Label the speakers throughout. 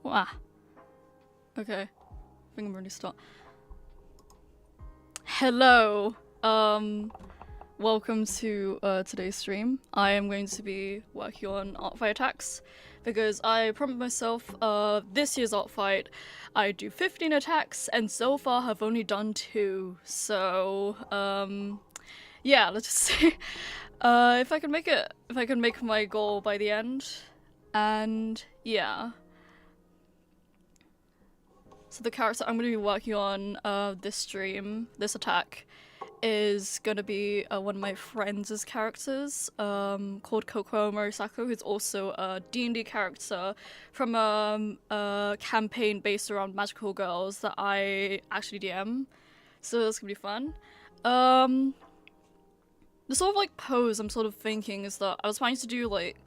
Speaker 1: Ah. Okay. I think I'm ready to start. Hello. Welcome to today's stream. I am going to be working on Artfight attacks because I promised myself this year's Artfight I do 15 attacks and so far have only done 2. So yeah, let's just see if I can make my goal by the end. And yeah. So the character I'm going to be working on this stream, this attack, is going to be one of my friends' characters called Kokoro Morisako, who's also a D&D character from a campaign based around magical girls that I actually DM. So that's going to be fun. The sort of like pose I'm sort of thinking is that I was planning to do like,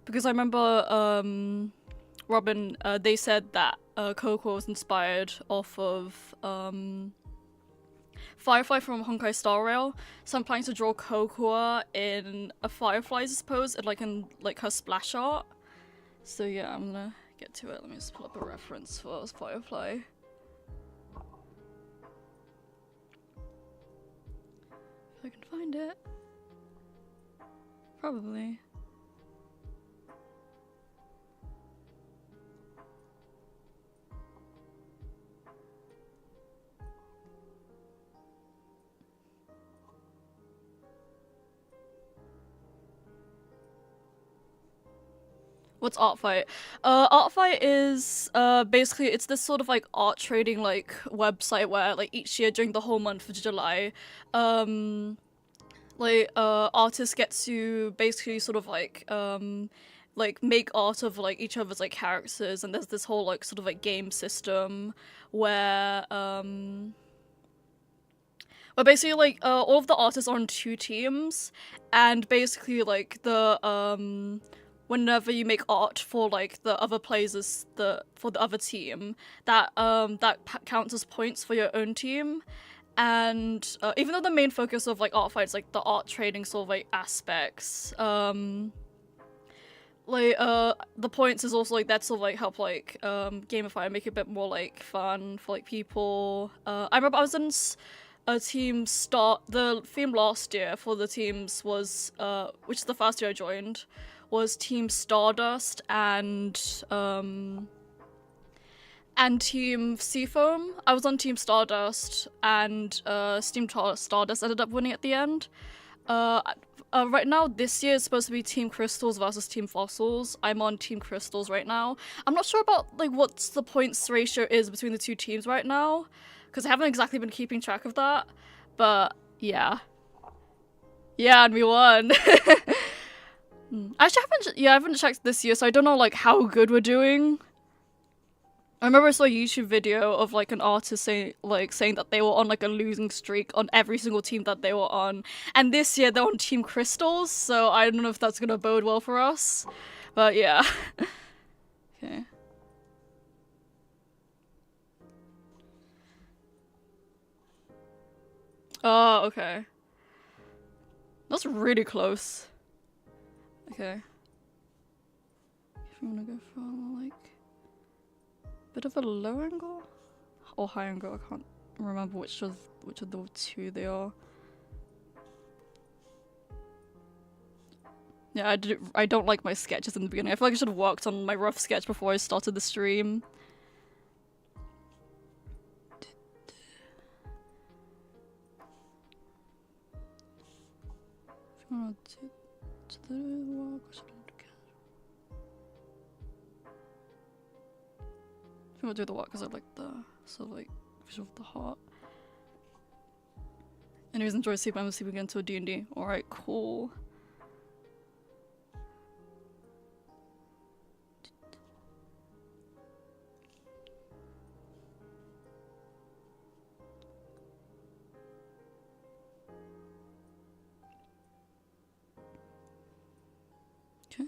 Speaker 1: because I remember Robin, they said that Coco was inspired off of Firefly from Honkai Star Rail, so I'm planning to draw Cocoa in a Firefly's pose, in her splash art. So yeah, I'm gonna get to it. Let me just pull up a reference for Firefly. If I can find it. Probably. What's Artfight? Artfight is basically it's this sort of like art trading like website where like each year during the whole month of July, artists get to basically sort of like make art of like each other's like characters, and there's this whole like sort of like game system where basically like all of the artists are on 2 teams, and basically like the whenever you make art for like the other players, for the other team, that counts as points for your own team. And even though the main focus of like Artfight is like the art trading sort of like aspects, the points is also like that sort of like help like gamify and make it a bit more like fun for like people. I remember I was in a team the theme last year for the teams was which is the first year I joined, was Team Stardust and Team Seafoam. I was on Team Stardust, and Team Stardust ended up winning at the end. Right now, this year is supposed to be Team Crystals versus Team Fossils. I'm on Team Crystals right now. I'm not sure about like what's the points ratio is between the 2 teams right now, because I haven't exactly been keeping track of that. But yeah. Yeah, and we won. Actually, I haven't checked this year, so I don't know like how good we're doing. I remember I saw a YouTube video of like an artist saying that they were on like a losing streak on every single team that they were on, and this year they're on Team Crystals, so I don't know if that's gonna bode well for us, but yeah. Okay. Oh, okay. That's really close. Okay. If you wanna go for like bit of a low angle or high angle, I can't remember which of the 2 they are. Yeah, I don't like my sketches in the beginning. I feel like I should have worked on my rough sketch before I started the stream. If you wanna do the walk, I should I'm gonna do the walk because I like the sort of like visual of the heart. Anyways, enjoy sleep. I'm gonna sleep again to a D&D. Alright, cool. Okay.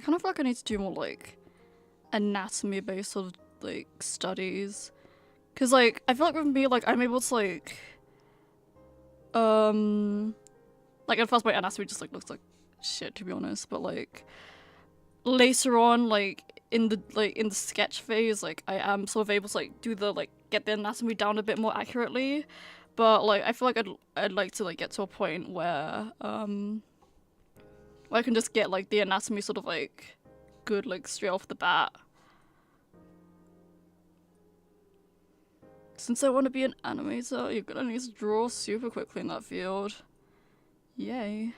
Speaker 1: I kind of feel like I need to do more like anatomy-based sort of like studies, because like I feel like with me, like I'm able to like at first my anatomy just like looks like shit, to be honest, but like later on, like in the sketch phase, like I am sort of able to like do the like get the anatomy down a bit more accurately. But like I feel like I'd like to like get to a point where I can just get like the anatomy sort of like good like straight off the bat. Since I want to be an animator, you're gonna need to draw super quickly in that field. Yay.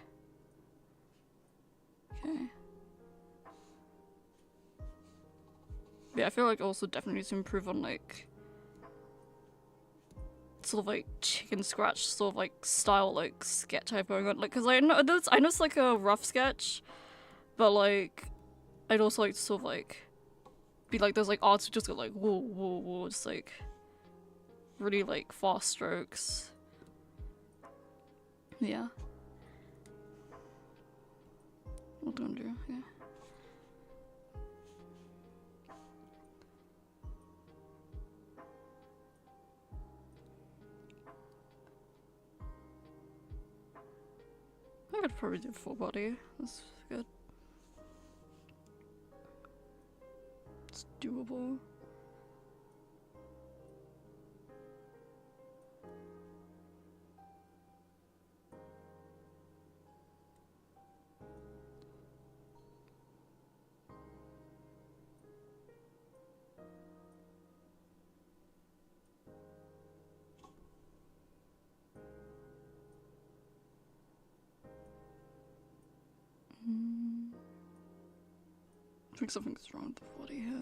Speaker 1: Okay. Yeah, I feel like I also definitely need to improve on like sort of like chicken scratch sort of like style like sketch I have going on. Like, cause I know it's like a rough sketch, but like I'd also like to sort of like be like those like artists who just go like whoa whoa whoa, just like really like fast strokes. Yeah. What do I do? Yeah. I could probably do full body. That's good. It's doable. I think something's wrong with the body here.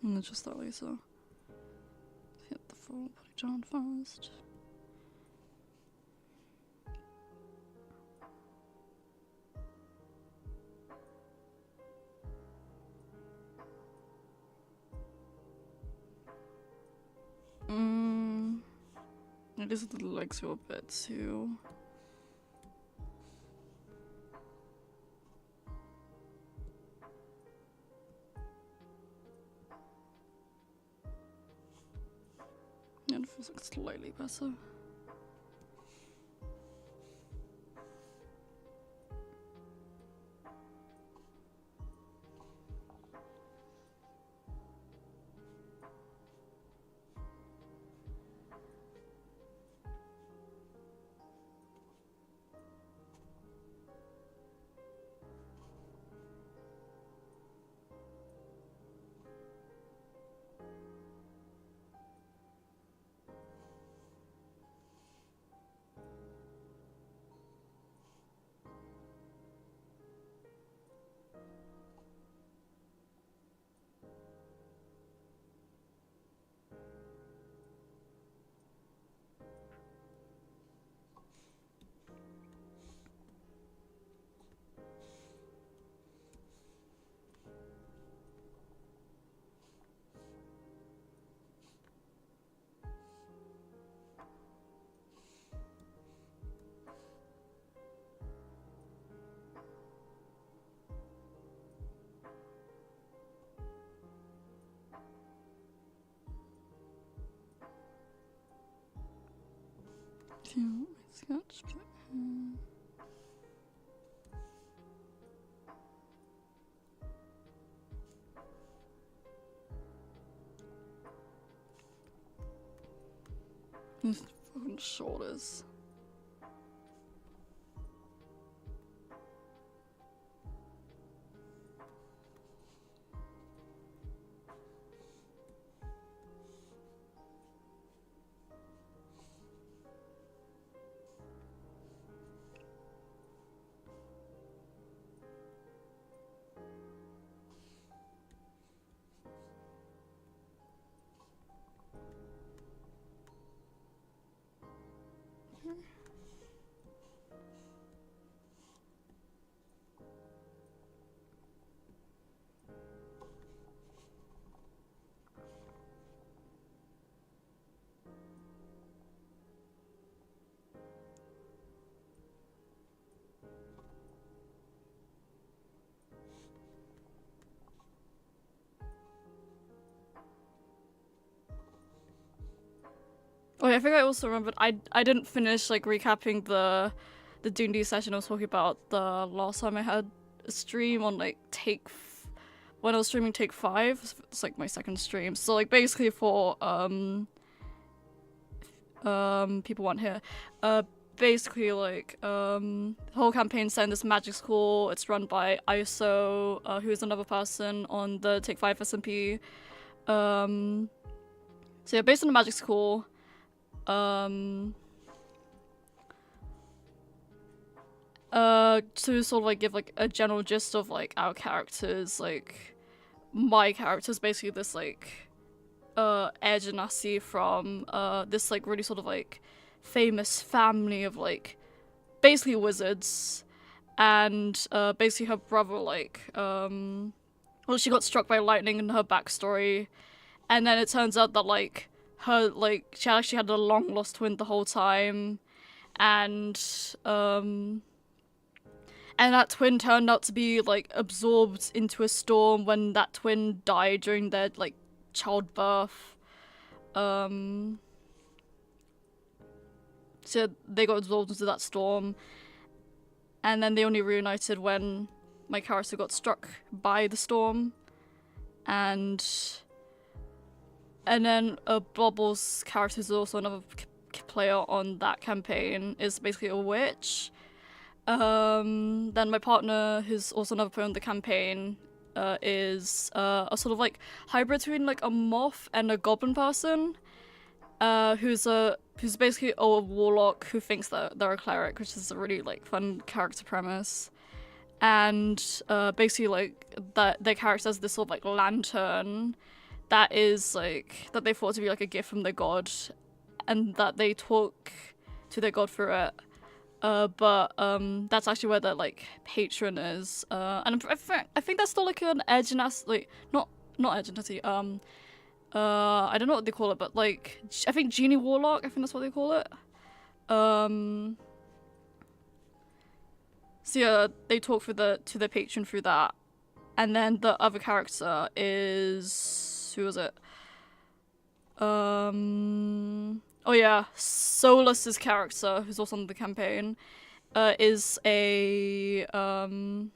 Speaker 1: And it's just that way, so let's hit the full body down first. It is the legs feel a bit too. Yeah, it feels like slightly better. Feel my sketch. His fucking shoulders. Oh yeah, I think I also remembered I didn't finish like recapping the D&D session I was talking about the last time I had a stream on like when I was streaming Take 5. It's like my second stream. So like basically for people weren't here. Basically like the whole campaign set in this magic school. It's run by ISO, who is another person on the Take 5 SMP. So yeah, based on the magic school. To sort of like give like a general gist of like our characters, like my character's basically this like Air Genasi from this like really sort of like famous family of like basically wizards, and basically her brother like well, she got struck by lightning in her backstory, and then it turns out that like her like she actually had a long lost twin the whole time, and that twin turned out to be like absorbed into a storm when that twin died during their like childbirth. So they got absorbed into that storm, and then they only reunited when my character got struck by the storm, and then Bobble's character is also another player on that campaign, is basically a witch. Then my partner, who's also another player on the campaign, is a sort of like hybrid between like a moth and a goblin person, who's basically a warlock who thinks that they're a cleric, which is a really like fun character premise. And basically like that their character has this sort of like lantern that is like that they thought to be like a gift from their god, and that they talk to their god through it. But that's actually where the like patron is, and I think that's still like an Air Genasi, like not Air Genasi, I don't know what they call it, but like I think Genie Warlock, I think that's what they call it. So yeah, they talk to the patron through that, and then the other character is, who was it? Oh yeah, Solus's character, who's also on the campaign, is a it's kind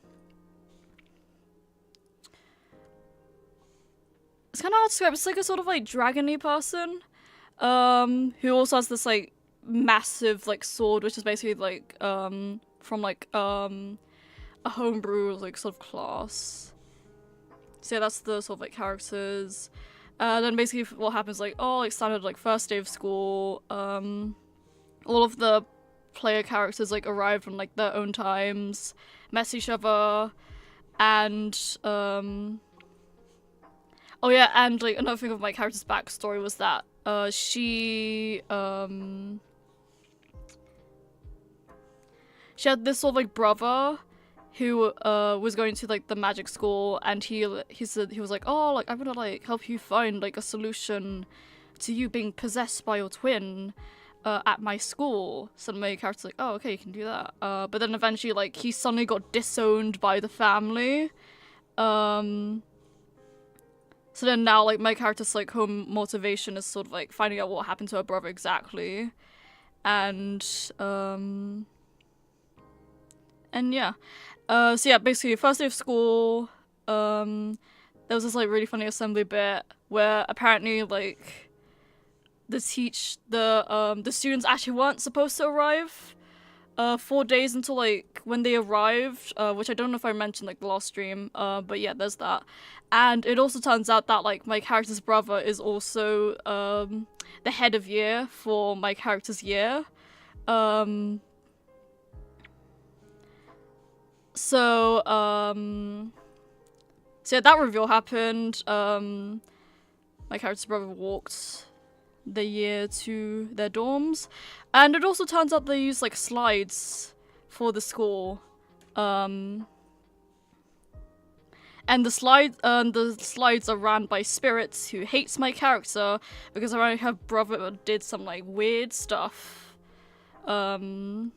Speaker 1: of hard to describe. It's like a sort of like dragony person, who also has this like massive like sword, which is basically like from like a homebrew like sort of class. So yeah, that's the sort of like characters. Then basically what happens, like, like standard, like, first day of school, all of the player characters, like, arrived on, like, their own times, met each other, and, oh yeah, and, like, another thing of my character's backstory was that, she had this sort of, like, brother who was going to like the magic school, and he said, he was like, oh, like I'm gonna like help you find like a solution to you being possessed by your twin at my school. So my character's like, oh, okay, you can do that. But then eventually like he suddenly got disowned by the family. So then now like my character's like whole motivation is sort of like finding out what happened to her brother exactly, and yeah. So yeah, basically first day of school, there was this like really funny assembly bit where apparently like the students actually weren't supposed to arrive 4 days until like when they arrived, which I don't know if I mentioned like the last stream, but yeah, there's that. And it also turns out that like my character's brother is also the head of year for my character's year. So yeah, that reveal happened. My character's brother walked the year to their dorms, and it also turns out they use like slides for the school. And the slides are ran by Spirits, who hates my character because apparently her brother did some like weird stuff in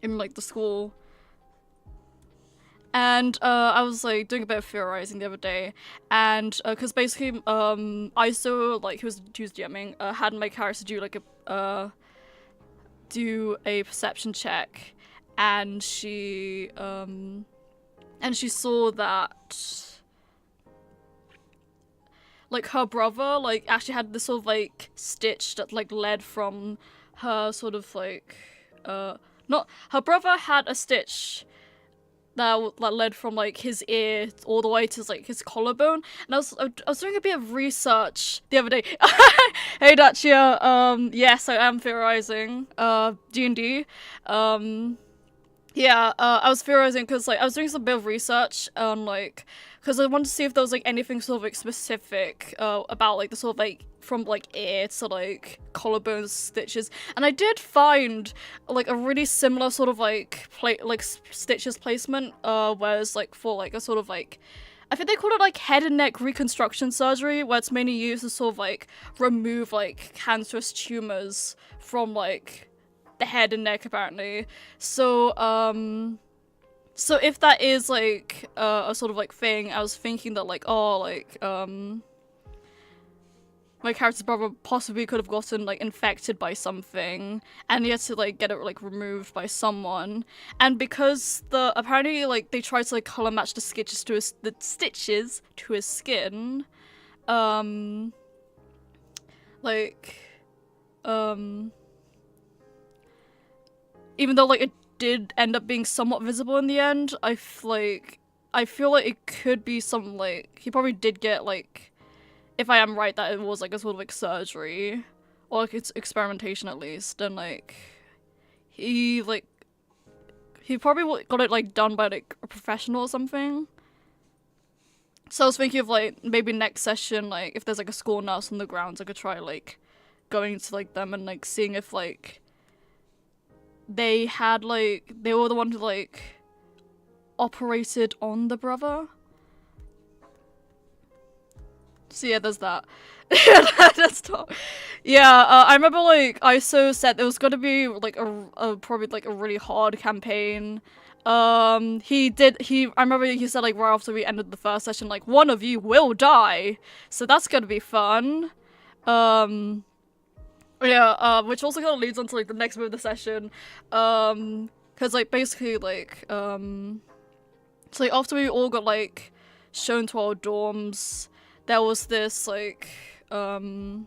Speaker 1: like the school. And I was like doing a bit of theorizing the other day, and because basically ISO, like he was DMing, had my character do like a perception check, and she saw that like her brother like actually had this sort of like stitch that like led from her sort of like not her brother had a stitch that led from like his ear all the way to like his collarbone, and I was doing a bit of research the other day. Hey Dacia, yes, I am theorizing D&D. Yeah, I was theorizing because like I was doing some bit of research on like because I wanted to see if there was like anything sort of like specific about like the sort of like from like ear to like collarbone stitches, and I did find like a really similar sort of like stitches placement where it's like for like a sort of like I think they call it like head and neck reconstruction surgery, where it's mainly used to sort of like remove like cancerous tumors from like the head and neck apparently. So so if that is like a sort of like thing, I was thinking that like my character's brother possibly could have gotten like infected by something and he had to like get it like removed by someone, and because apparently like they tried to like color match the stitches to his skin, even though like it did end up being somewhat visible in the end, I feel like it could be some like he probably did get like, if I am right that it was like a sort of like surgery or like it's experimentation at least, and like he probably got it like done by like a professional or something. So I was thinking of like maybe next session, like if there's like a school nurse on the grounds, I could try like going to like them and like seeing if like they were the one who like operated on the brother. So yeah, there's that. That's top. Yeah, I remember like ISO said there was gonna be like a probably like a really hard campaign. I remember he said like right after we ended the first session, like one of you will die, so that's gonna be fun. Yeah, which also kind of leads on to like the next move of the session, because like basically like so like after we all got like shown to our dorms, there was this like my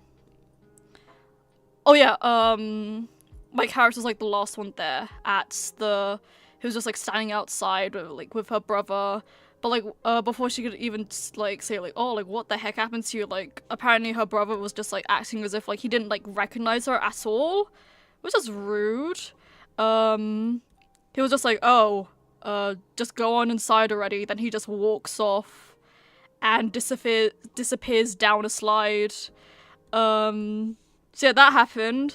Speaker 1: character's like the last one there who was just like standing outside with her brother. But like before she could even like say like, oh, like what the heck happened to you, like apparently her brother was just like acting as if like he didn't like recognize her at all, which is rude. He was just like, oh, just go on inside already. Then he just walks off and disappears down a slide. So yeah, that happened.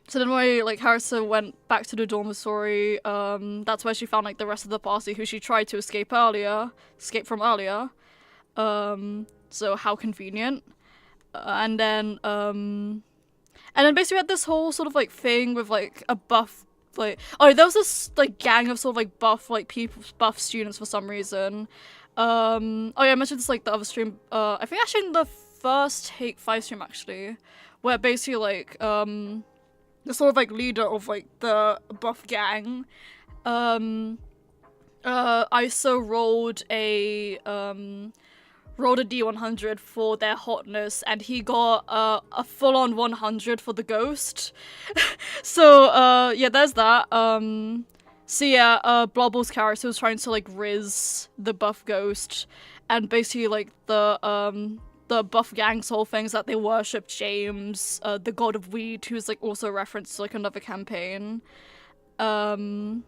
Speaker 1: So then my like Harrison went back to the dormitory. That's where she found like the rest of the party who she tried to escape from earlier. So how convenient. And then basically we had this whole sort of like thing with like a buff there was this like gang of sort of like buff students for some reason. I mentioned this like the other stream. I think actually in the first Take 5 stream actually, where basically like the sort of like leader of like the buff gang, ISO rolled a D100 for their hotness, and he got a full-on 100 for the ghost. So yeah, there's that. So yeah, Blobble's character was trying to like riz the buff ghost, and basically like the buff gang's whole thing is that they worship James, the god of weed, who's like also referenced to like another campaign. And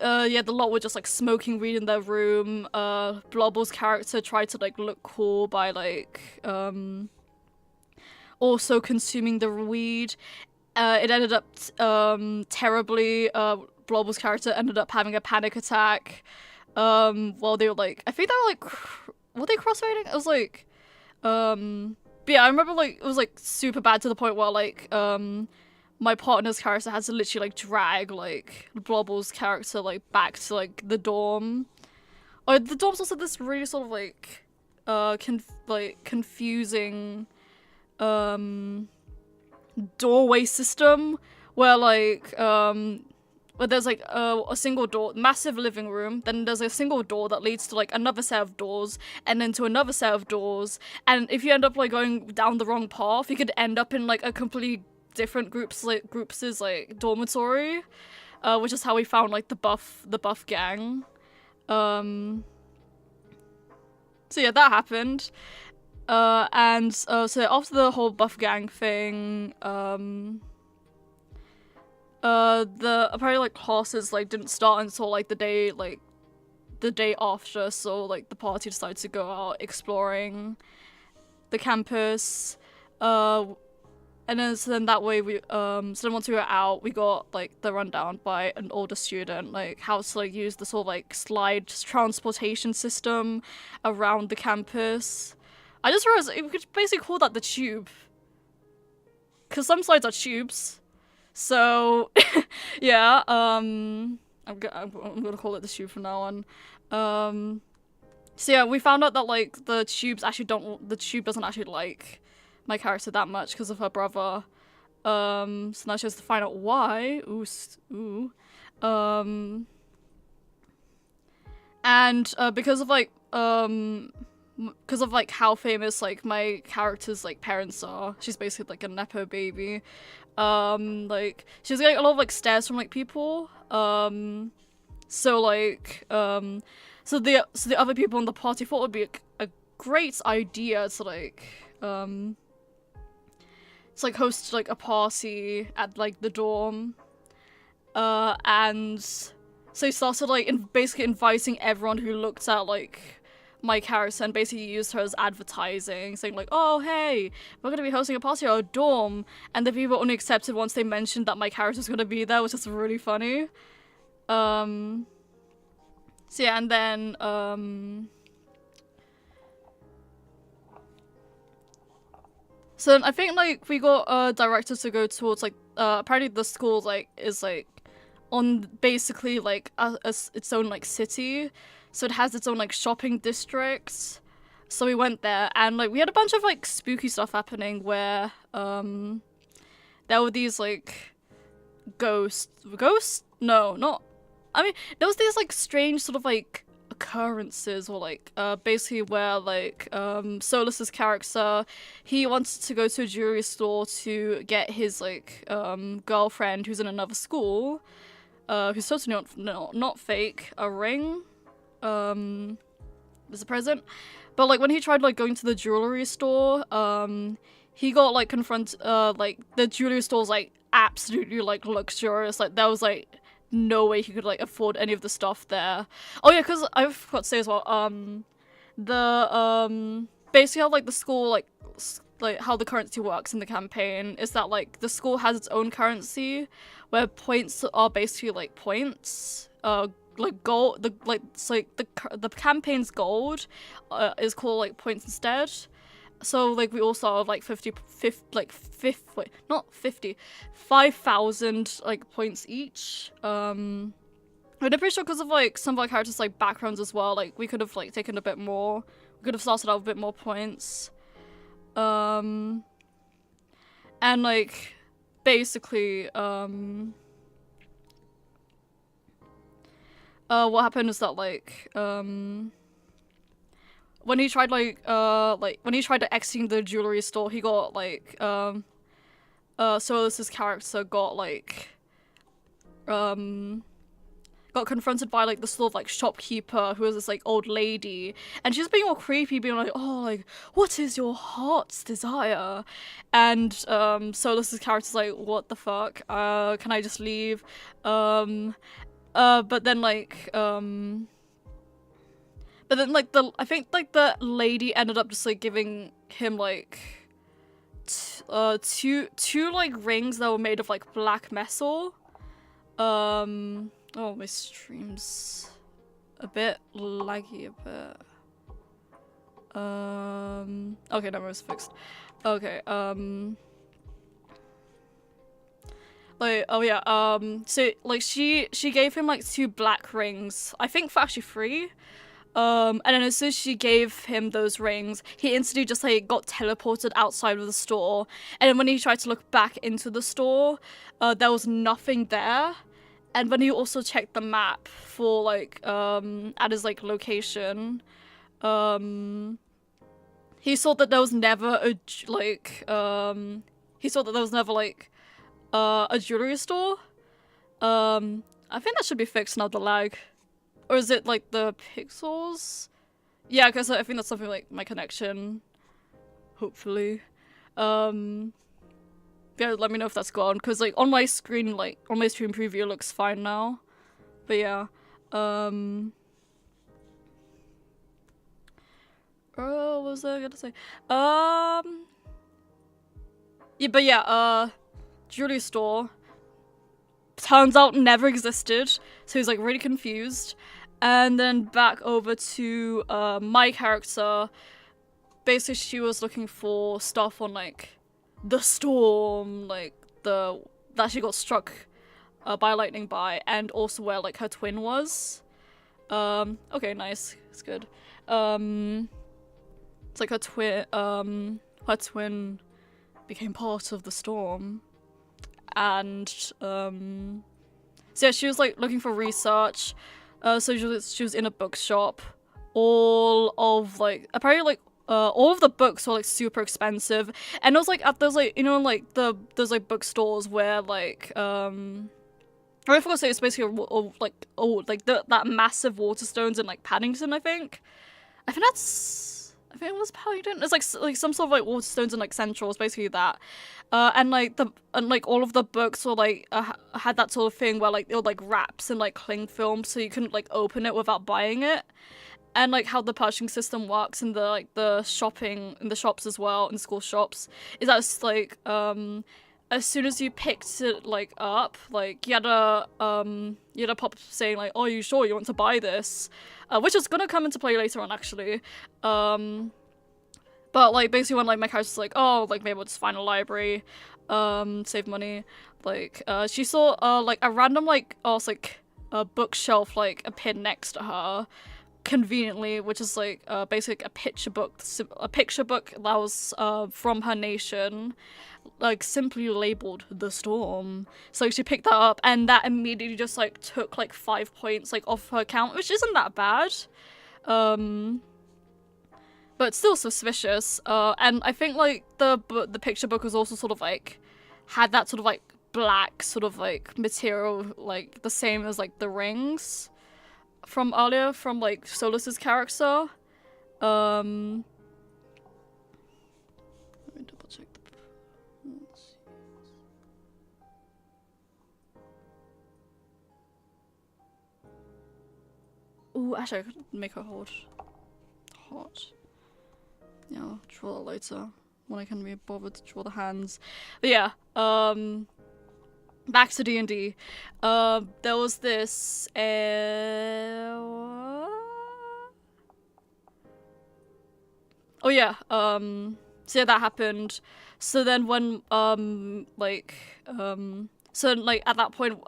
Speaker 1: yeah, the lot were just like smoking weed in their room. Blobble's character tried to like look cool by like also consuming the weed. It ended up terribly. Blobble's character ended up having a panic attack while they were like, I think they were like, were they crossfading? It was like, but yeah, I remember like it was like super bad to the point where like my partner's character had to literally like drag like Blobble's character like back to like the dorm. Oh, the dorm's also this really sort of like confusing doorway system where like where there's like a single door, massive living room, then there's a single door that leads to like another set of doors, and then to another set of doors, and if you end up like going down the wrong path, you could end up in like a completely different group's like dormitory, which is how we found like the buff gang. So yeah, that happened. And so after the whole buff gang thing, the apparently like classes like didn't start until like the day after, so like the party decided to go out exploring the campus, and then so then that way we so then once we were out, we got like the rundown by an older student like how to like use the sort of like slide transportation system around the campus. I just realized we could basically call that the tube, because some slides are tubes. So yeah, I'm gonna call it the tube from now on. So yeah, we found out that like the tube doesn't actually like my character that much because of her brother. So now she has to find out why. And because of like how famous like my character's like parents are, she's basically like a nepo baby. Like she's getting a lot of like stares from like people. So the other people in the party thought it would be a great idea to like host like a party at like the dorm. And so he started like basically inviting everyone who looked at like my character and basically used her as advertising, saying like, oh hey, we're gonna be hosting a party at our dorm, and the people only accepted once they mentioned that my character's gonna be there, which is really funny. So yeah, and then so then I think like we got directors to go towards like apparently the school like is like on basically like its own like city. So it has its own like shopping districts. So we went there and like we had a bunch of like spooky stuff happening where there were these like ghosts? No, not. I mean, there was these like strange sort of like occurrences or like basically where like Solus's character, he wanted to go to a jewelry store to get his like girlfriend who's in another school, who's totally not fake, a ring. As a present, but like when he tried like going to the jewelry store, he got like confronted. Like the jewelry store's like absolutely like luxurious. Like there was like no way he could like afford any of the stuff there. Oh yeah, because I forgot to say as well. Basically how like the school like how the currency works in the campaign is that like the school has its own currency, where points are basically like points. Like gold, the campaign's gold is called like points instead. So like we also have like 5,000 like points each. And I'm pretty sure because of like some of our characters like backgrounds as well, like we could have like taken a bit more. We could have started out with a bit more points. And like basically what happened is that like when he tried to exit the jewelry store, he got like Solus's character got like got confronted by like the sort of like shopkeeper who was this like old lady, and she's being all creepy, being like, oh, like what is your heart's desire? And Solus's character's like, what the fuck, can I just leave? But then like I think like the lady ended up just like giving him like two like rings that were made of like black metal. Oh, my stream's a bit laggy a bit. Okay, no, it's fixed. Okay, like, oh yeah, so like she gave him like 2 black rings, I think for actually free. And then as soon as she gave him those rings, he instantly just like got teleported outside of the store. And then when he tried to look back into the store, there was nothing there. And when he also checked the map for like at his like location, he saw that there was never a a jewelry store. I think that should be fixed now, the lag. Or is it like the pixels? Yeah, because I think that's something like my connection. Hopefully. Yeah, let me know if that's gone. Because like on my screen, like on my stream preview, it looks fine now. But yeah. Oh, what was I gonna say? Yeah, but yeah, jewelry store. Turns out never existed. So he's like really confused. And then back over to my character. Basically, she was looking for stuff on like the storm, like that she got struck by lightning by, and also where like her twin was. Okay, nice, it's good. It's like her twin became part of the storm, and so yeah, she was like looking for research. So she was in a bookshop. All of like apparently like all of the books were like super expensive, and it was like at those like, you know, like those like bookstores where like I forgot to say, it's basically that massive Waterstones in like Paddington. I think it was Paddington. It's like some sort of like Waterstones in like Central. It's basically that. And like all of the books were like had that sort of thing where like they were like wraps and like cling film, so you couldn't like open it without buying it. And like how the purchasing system works in the shopping in the shops as well, in school shops, is that it's like as soon as you picked it like up, like you had a pop saying like, "Oh, are you sure you want to buy this?" Which is gonna come into play later on actually. But like basically when like my character's like, "Oh, like maybe I'll just find a library, save money." Like she saw like a random like a bookshelf like appeared next to her, conveniently, which is like basically a picture book that was from her nation, like simply labeled The Storm. So she picked that up, and that immediately just like took like 5 points like off her account, which isn't that bad, but still suspicious. And I think like the picture book was also sort of like had that sort of like black sort of like material, like the same as like the rings from earlier from like Solus's character. Let me double check let's see. Ooh, actually I could make her hot. Yeah, I'll draw that later when I can be bothered to draw the hands. But yeah, back to D&D. There was this oh yeah, so yeah, that happened. So then when so like at that point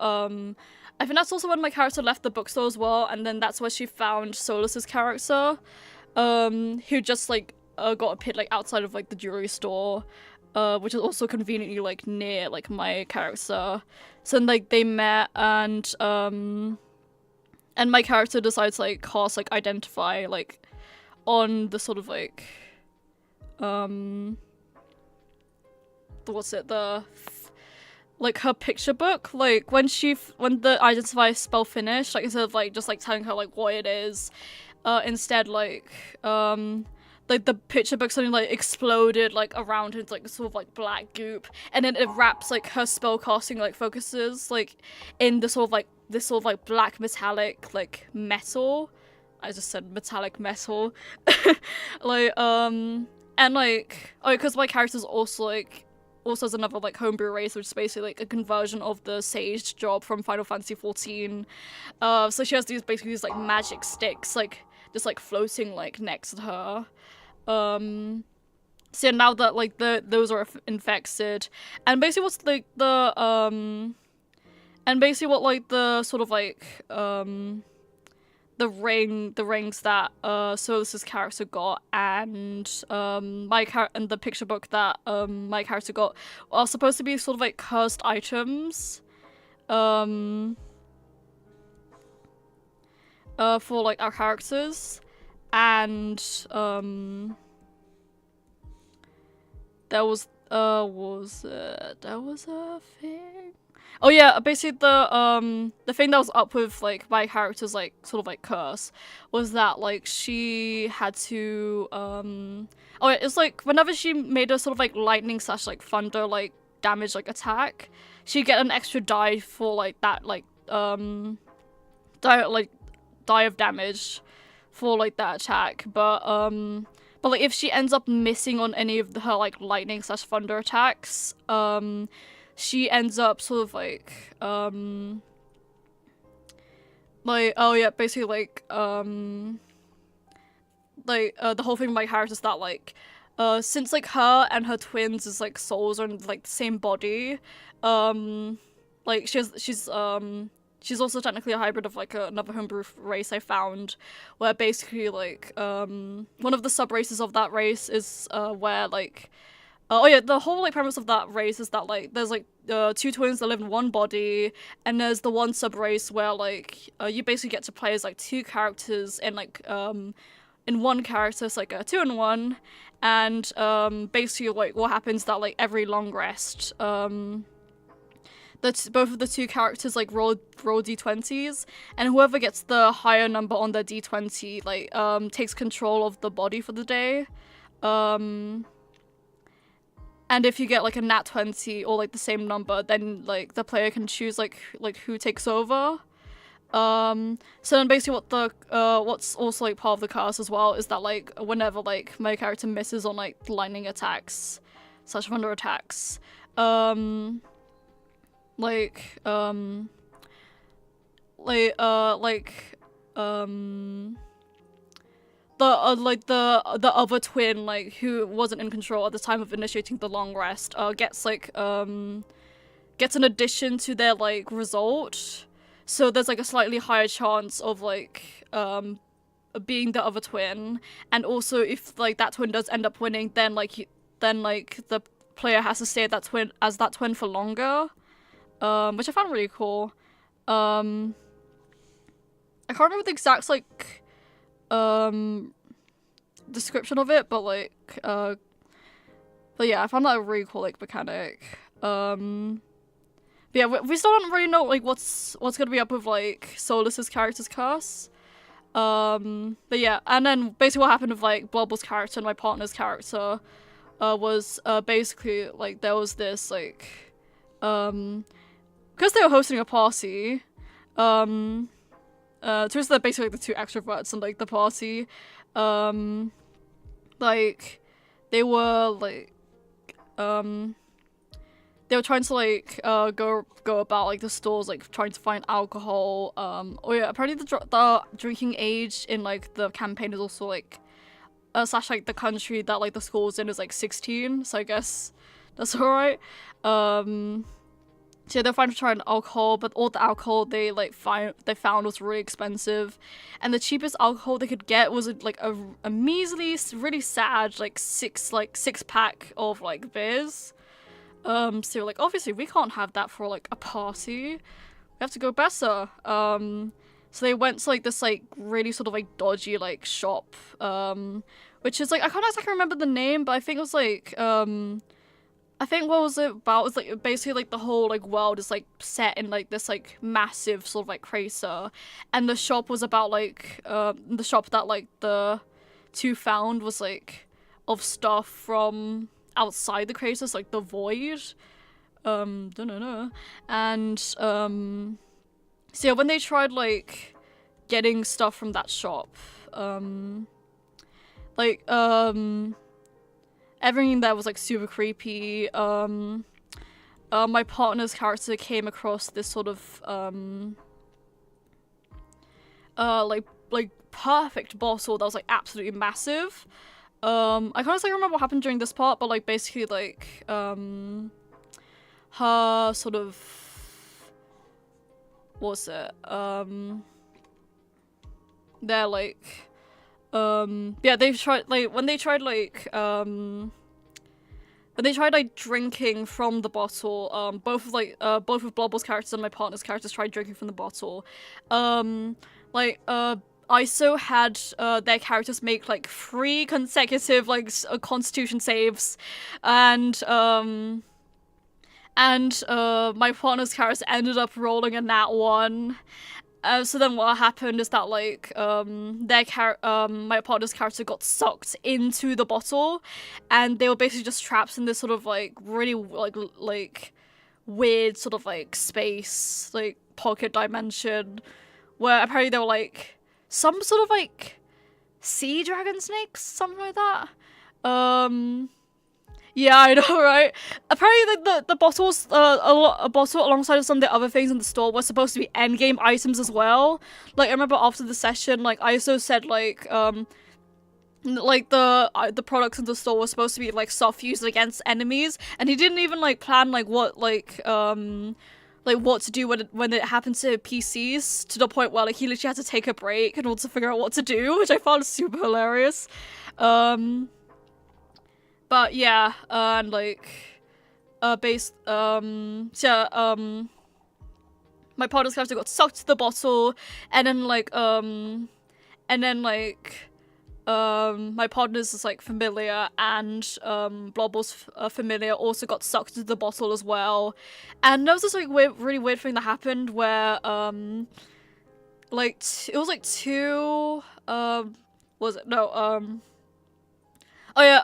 Speaker 1: I think that's also when my character left the bookstore as well, and then that's where she found Solus's character, who just like got a pit like outside of like the jewelry store, which is also conveniently like near like my character. So then, like they met, and my character decides like cast like identify like on the sort of like what's it, like her picture book, like when the identify spell finished, like instead of like just like telling her like what it is, instead like the picture book suddenly like exploded like around into like sort of like black goop, and then it wraps like her spell casting like focuses like in the sort of like this sort of like black metallic like metal. I just said metallic metal. Like and like because my character's also like also has another like homebrew race, which is basically like a conversion of the sage job from Final Fantasy 14. So she has basically these like magic sticks like just like floating like next to her. So now that like those are infected, and basically what's like the And basically what like the sort of like the rings that Solus's character got and and the picture book that my character got are supposed to be sort of like cursed items for like our characters, and there was a thing. Oh yeah, basically the thing that was up with like my character's like sort of like curse was that like she had to oh yeah, it's like whenever she made a sort of like lightning / like thunder like damage like attack, she'd get an extra die for like that like die of damage for like that attack, but like if she ends up missing on any of her like lightning / thunder attacks, she ends up sort of like oh yeah, basically like the whole thing with my character is that like since like her and her twins is like souls are in like the same body, like she's also technically a hybrid of like another homebrew race I found, where basically like one of the sub races of that race is where like oh yeah, the whole like premise of that race is that like there's like two twins that live in one body, and there's the one sub race where like you basically get to play as like two characters in like in one character, it's like a 2-in-1, and basically like what happens that like every long rest that both of the two characters like roll d20s, and whoever gets the higher number on their d20 like takes control of the body for the day. And if you get like a nat 20 or like the same number, then like the player can choose like who takes over. So then basically what the what's also like part of the cast as well is that like whenever like my character misses on like lightning attacks / thunder attacks, the other twin like who wasn't in control at the time of initiating the long rest gets like gets an addition to their like result, so there's like a slightly higher chance of like being the other twin, and also if like that twin does end up winning, then like the player has to stay at that twin for longer, which I found really cool. I can't remember the exact like description of it, but like but yeah, I found that a really cool like mechanic. But yeah, we still don't really know like what's gonna be up with like Solus's character's curse. But yeah, and then basically what happened with like Bubble's character and my partner's character was basically like there was this like because they were hosting a party, towards the basically the two extroverts in like the party, like they were like they were trying to like go about like the stores like trying to find alcohol. Oh yeah, apparently the drinking age in like the campaign is also like / like the country that like the school's in is like 16, so I guess that's alright. So yeah, they're trying to try alcohol, but all the alcohol they found was really expensive, and the cheapest alcohol they could get was like a measly, really sad like six pack of like beers. So like obviously we can't have that for like a party. We have to go better. So they went to like this like really sort of like dodgy like shop, which is like I can't exactly remember the name, but I think it was like I think what was it about? It was like basically like the whole like world is like set in like this like massive sort of like crater, and the shop was about like the shop that like the two found was like of stuff from outside the crater, so like the void. And so yeah, when they tried like getting stuff from that shop, everything there was like super creepy. My partner's character came across this sort of like perfect bottle that was like absolutely massive. I can't exactly remember what happened during this part, but like basically like her sort of what was it? They're like, yeah, they've tried, like, when they tried like drinking from the bottle, both of Blobble's characters and my partner's characters tried drinking from the bottle. ISO had their characters make like 3 consecutive like constitution saves, and my partner's character ended up rolling a nat 1. So then what happened is that like my partner's character got sucked into the bottle, and they were basically just trapped in this sort of like really like weird sort of like space, like pocket dimension, where apparently there were like some sort of like sea dragon snakes, something like that. Yeah, I know, right? Apparently, the bottles, a bottle alongside some of the other things in the store were supposed to be endgame items as well. Like, I remember after the session, like, ISO said, like, the products in the store were supposed to be, like, soft used against enemies, and he didn't even, like, plan, like, what to do when it happened to PCs, to the point where, like, he literally had to take a break in order to figure out what to do, which I found super hilarious. But yeah, and like, my partner's character got sucked to the bottle, and then like, my partner's like familiar and Blobble's familiar also got sucked into the bottle as well, and there was this like really weird thing that happened where it was like 2 was it no oh yeah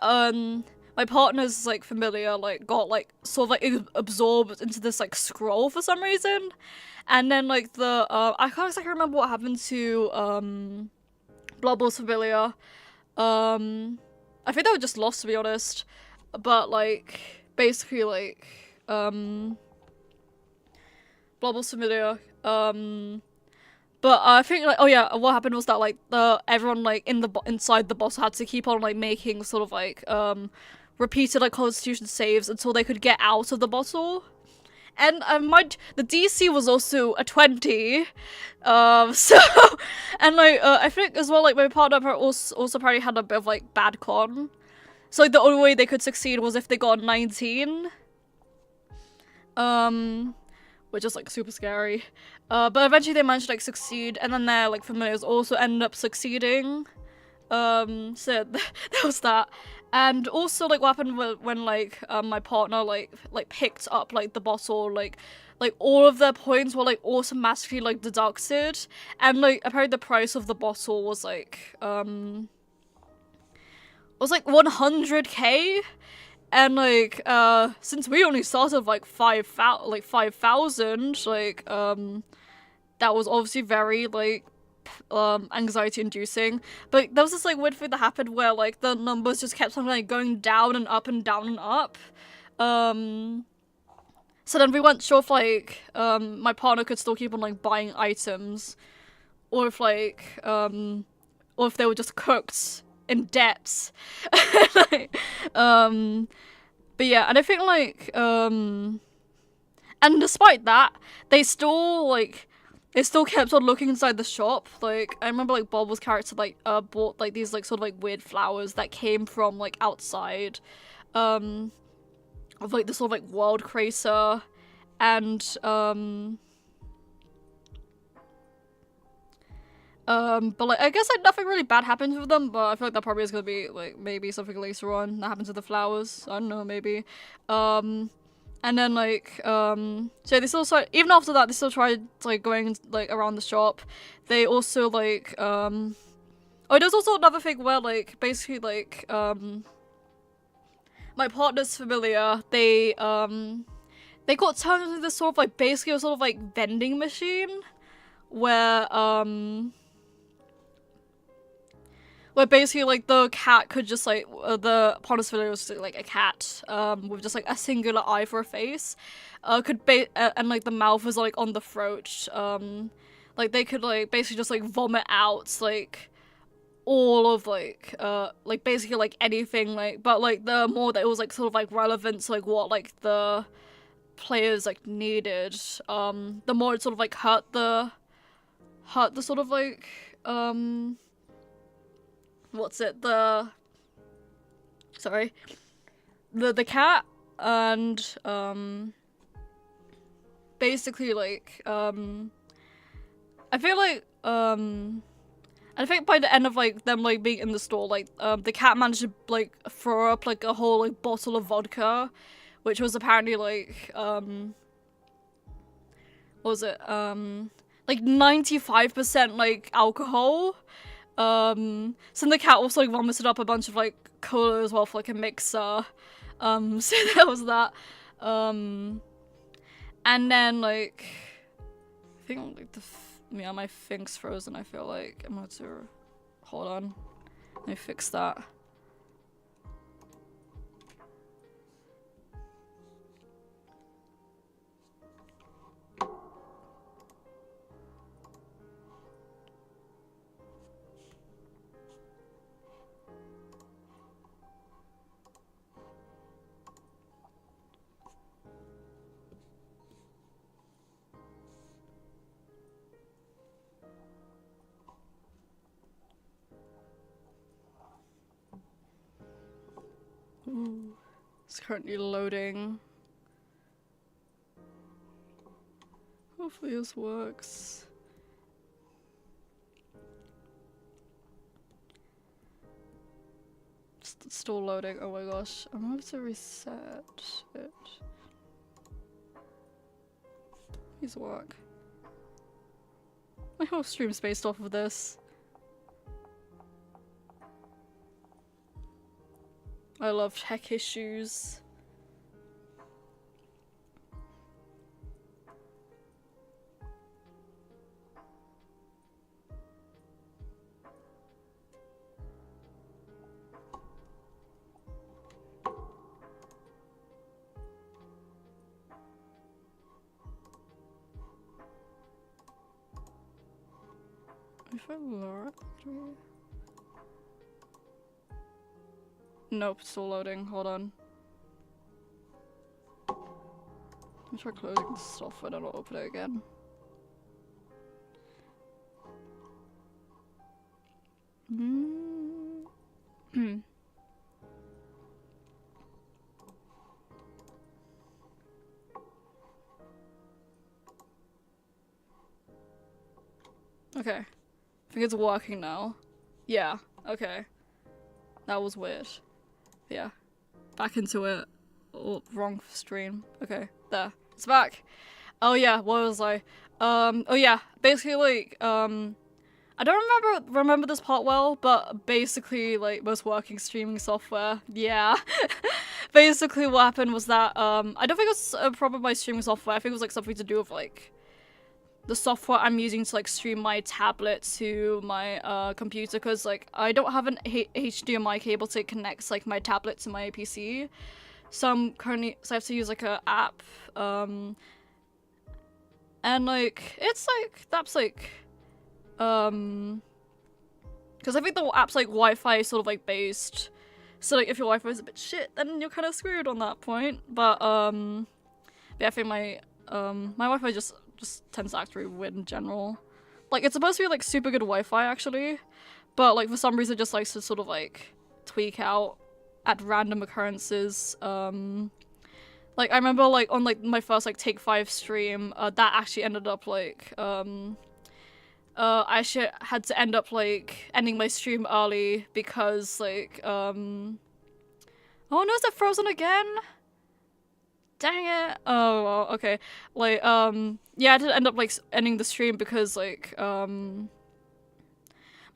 Speaker 1: my partner's like familiar like got like sort of like absorbed into this like scroll for some reason, and then like I can't exactly remember what happened to Blobble's familiar. I think they were just lost, to be honest, but like basically like Blobble's familiar but I think like, oh yeah, what happened was that like everyone like inside the boss had to keep on like making sort of like repeated like constitution saves until they could get out of the bottle. And the DC was also a 20, so, and like, I think as well, like, my partner also probably had a bit of, like, bad con. So, like, the only way they could succeed was if they got 19. Which is, like, super scary. But eventually they managed to, like, succeed, and then their, like, familiars also ended up succeeding. So, there was that. And also, like, what happened when like, my partner, like, picked up, like, the bottle, like, all of their points were, like, automatically, like, deducted. And, like, apparently the price of the bottle was, like, 100k? And, like, since we only started, like, 5,000, like, that was obviously very, like, anxiety inducing, but there was this like weird thing that happened where like the numbers just kept on like going down and up and down and up. So then we weren't sure if like my partner could still keep on like buying items, or if like or if they were just cooked in depths. Like, but yeah, and I think like and despite that, they still kept on looking inside the shop. Like, I remember, like, Bobble's character, like, bought, like, these, like, sort of, like, weird flowers that came from, like, outside, of, like, the sort of, like, world crater, and, but, like, I guess, like, nothing really bad happens with them, but I feel like that probably is gonna be, like, maybe something later on that happens to the flowers. I don't know, maybe. And then, like, so they still even after that, they still tried, like, going, like, around the shop. They also, like, oh, there's also another thing where, like, basically, like, my partner's familiar, they got turned into this sort of, like, basically a sort of, like, vending machine, where basically, like, the cat could just, like, the partner's familiar was just, like, a cat, with just, like, a singular eye for a face, and, like, the mouth was, like, on the throat, like, they could, like, basically just, like, vomit out, like, all of, like, basically, like, anything, like, but, like, the more that it was, like, sort of, like, relevant to, like, what, like, the players like needed, the more it sort of like hurt the sort of like what's it, the cat, and basically like I feel like I think by the end of like them like being in the store, like the cat managed to like throw up like a whole like bottle of vodka, which was apparently like what was it, like 95% like alcohol. So the cat also like vomited up a bunch of like cola as well for like a mixer. So there was that. And then like I think like yeah, my thing's frozen. I feel like I'm going to hold on. Let me fix that. Ooh, it's currently loading. Hopefully this works. It's still loading. Oh my gosh. I'm gonna have to reset it. Please work. My whole stream's based off of this. I love tech issues. If I lower it, nope, still loading. Hold on. Let me try closing the software and I'll open it again. Okay. I think it's working now. Yeah, okay. That was weird. Yeah. Back into it. Oh, wrong stream. Okay, there. It's back. Oh yeah, what was I? Oh yeah, basically like, I don't remember this part well, but basically like most working streaming software, yeah. Basically what happened was that, I don't think it was a problem with my streaming software, I think it was like something to do with like the software I'm using to like stream my tablet to my computer, because like I don't have an HDMI cable to connect like my tablet to my PC, so I have to use like a app, and like it's like that's like because I think the app's like Wi-Fi sort of like based, so like if your Wi-Fi is a bit shit then you're kind of screwed on that point, but yeah, I think my my Wi-Fi just tends to act really weird in general. Like, it's supposed to be, like, super good Wi-Fi, actually, but, like, for some reason it just likes to sort of, like, tweak out at random occurrences. Like, I remember, like, on, like, my first, like, Take 5 stream, that actually ended up, like, I actually had to end up, like, ending my stream early because, like, oh no, is it frozen again? Dang it. Oh, well, okay. Like, yeah, I did end up, like, ending the stream because, like, my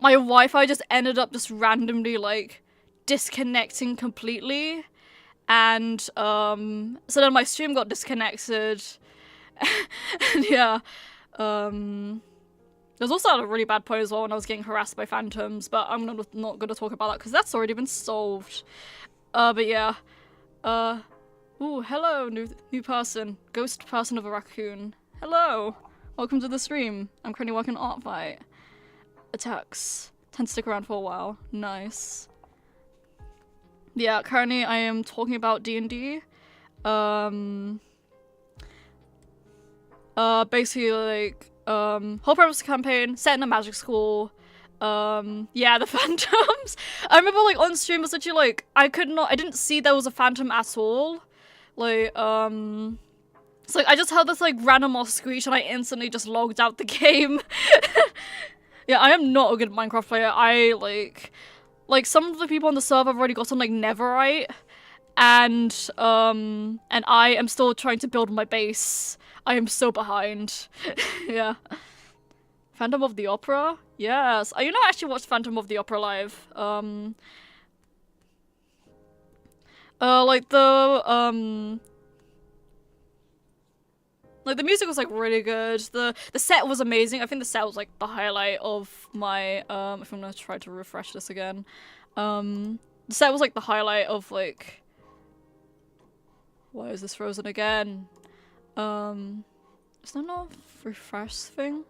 Speaker 1: Wi-Fi just ended up just randomly, like, disconnecting completely. And, so then my stream got disconnected. And, yeah. There was also a really bad point as well when I was getting harassed by phantoms, but I'm not gonna talk about that because that's already been solved. But yeah. Ooh, hello, new person. Ghost person of a raccoon. Hello! Welcome to the stream. I'm currently working on Artfight. Attacks. Tend to stick around for a while. Nice. Yeah, currently I am talking about D&D. Basically like whole premise of the campaign set in a magic school. Yeah, the phantoms. I remember like on stream it was literally like I didn't see there was a phantom at all. Like it's like I just heard this like random off screech and I instantly just logged out the game. Yeah, I am not a good Minecraft player. I like some of the people on the server have already gotten like Netherite, and I am still trying to build my base. I am so behind. Yeah. Phantom of the Opera? Yes. You know I actually watched Phantom of the Opera live. Like the music was like really good. The set was amazing. I think the set was like the highlight of my if I'm gonna try to refresh this again. The set was like the highlight of like, why is this frozen again? Is there no refresh thing?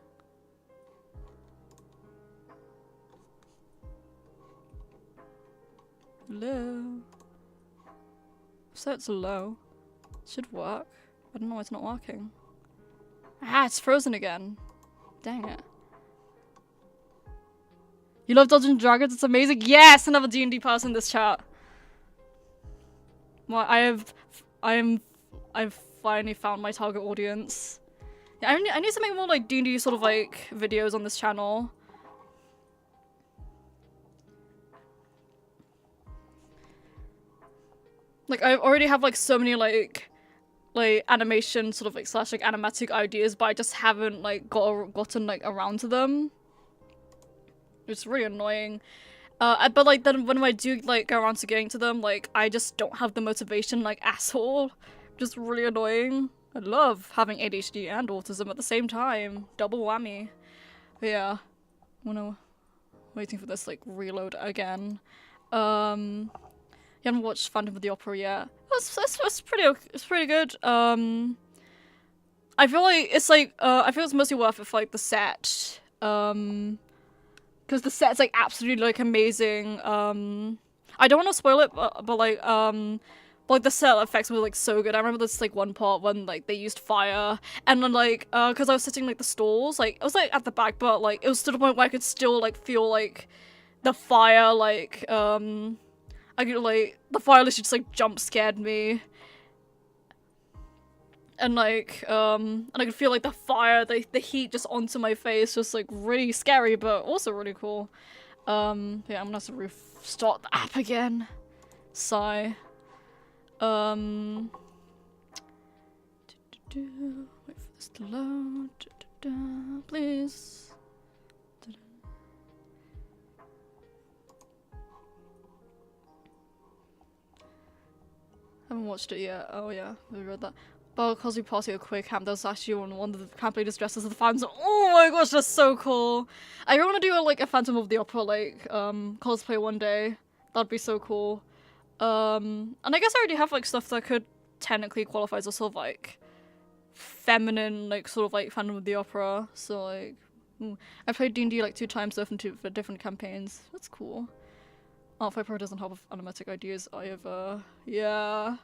Speaker 1: Hello? Set's low. Should work. I don't know why it's not working. Ah, it's frozen again. Dang it. You love Dungeons & Dragons? It's amazing. Yes! Another D&D person in this chat. Well, I've finally found my target audience. Yeah, I need to make more like D&D sort of like videos on this channel. Like I already have like so many like animation sort of like / like animatic ideas, but I just haven't like gotten like around to them. It's really annoying. But like then when I do like go around to getting to them, like I just don't have the motivation like at all. Just really annoying. I love having ADHD and autism at the same time. Double whammy. But yeah. Waiting for this like reload again. You haven't watched Phantom of the Opera yet. It's pretty good. I feel like it's like I feel it's mostly worth it for like the set. Because the set's like absolutely like amazing. I don't want to spoil it, but like the set effects were like so good. I remember this like one part when like they used fire, and then like because I was sitting like the stalls, like I was like at the back, but like it was to the point where I could still like feel like the fire like I could like the fire literally just like jump scared me. And like and I could feel like the fire, the heat just onto my face, just like really scary but also really cool. Yeah, I'm gonna have to restart the app again. Sigh. Wait for this to load. Please. Haven't watched it yet. Oh yeah, we read that. But because we party at Quick Camp, there's actually one of the camp leaders dressed as the Phantom. Oh my gosh, that's so cool! I want to do like a Phantom of the Opera like cosplay one day. That'd be so cool. And I guess I already have like stuff that could technically qualify as a sort of like feminine like sort of like Phantom of the Opera. So like, I played D&D like 2 times for different campaigns. That's cool. Artfight Pro doesn't have animatic ideas either. Yeah.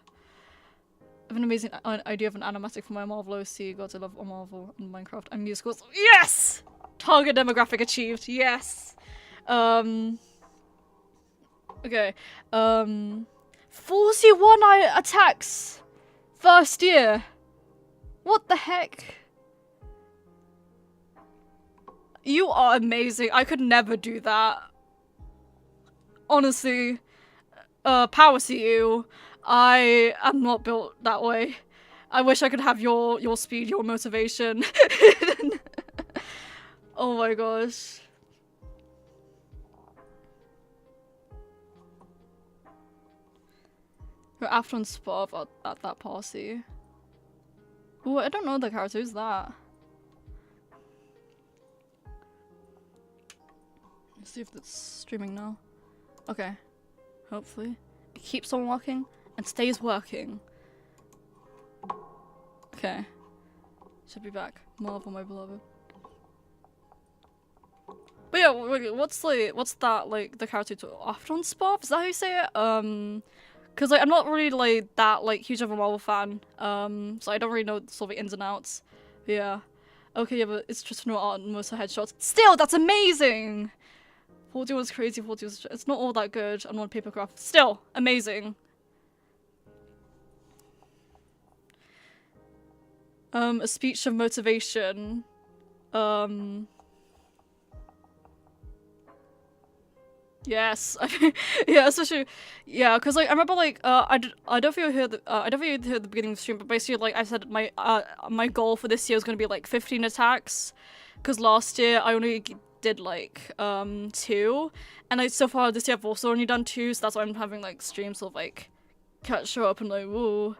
Speaker 1: I have an amazing idea of an animatic for my Marvel OC. God, I love Marvel and Minecraft and musicals. Yes! Target demographic achieved. Yes. Okay. 41 attacks first year. What the heck? You are amazing. I could never do that. Honestly, power to you. I am not built that way. I wish I could have your speed, your motivation. Oh my gosh. We're after on spot at that party. Ooh, I don't know the character. Who's that? Let's see if it's streaming now. Okay. Hopefully. It keeps on working and stays working. Okay. Should be back. Marvel, my beloved. But yeah, what's that, like, the character to after on spot? Is that how you say it? Because like I'm not really like that like huge of a Marvel fan, so I don't really know sort of the ins and outs. Yeah. Okay, yeah, but it's just no art and most are headshots. Still, that's amazing! 40 was crazy, 40 was... It's not all that good on one papercraft. Still, amazing. A speech of motivation. Yes, yeah, especially, yeah, because like I remember like I don't feel heard I don't feel heard the beginning of the stream, but basically like I said my goal for this year is gonna be like 15 attacks, because last year I only did like 2, and so far this year I've also only done 2, so that's why I'm having like streams of like catch up and like woo,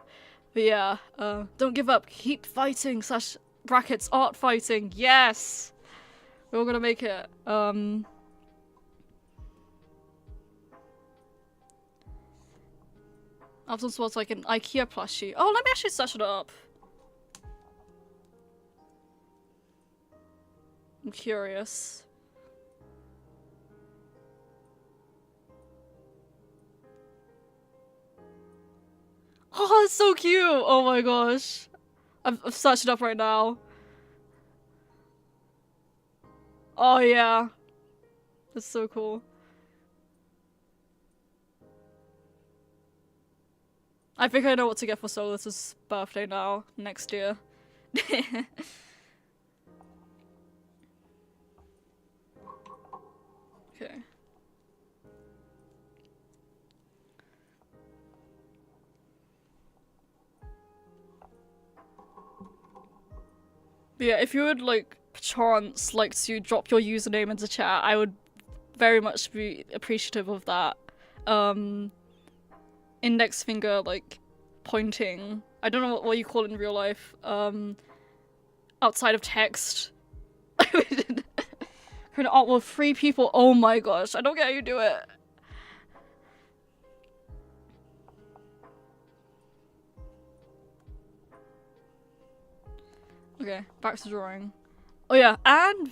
Speaker 1: but yeah, don't give up, keep fighting / brackets art fighting, yes, we're all gonna make it. I've also watched like an IKEA plushie. Oh, let me actually search it up. I'm curious. Oh, it's so cute! Oh my gosh. I've searched it up right now. Oh yeah. That's so cool. I think I know what to get for Solus's birthday now, next year. Okay. But yeah, if you would like chance like to drop your username into chat, I would very much be appreciative of that. Index finger like pointing. I don't know what you call it in real life. Outside of text. Oh, well, 3 people. Oh my gosh, I don't get how you do it. Okay, back to drawing. Oh yeah, and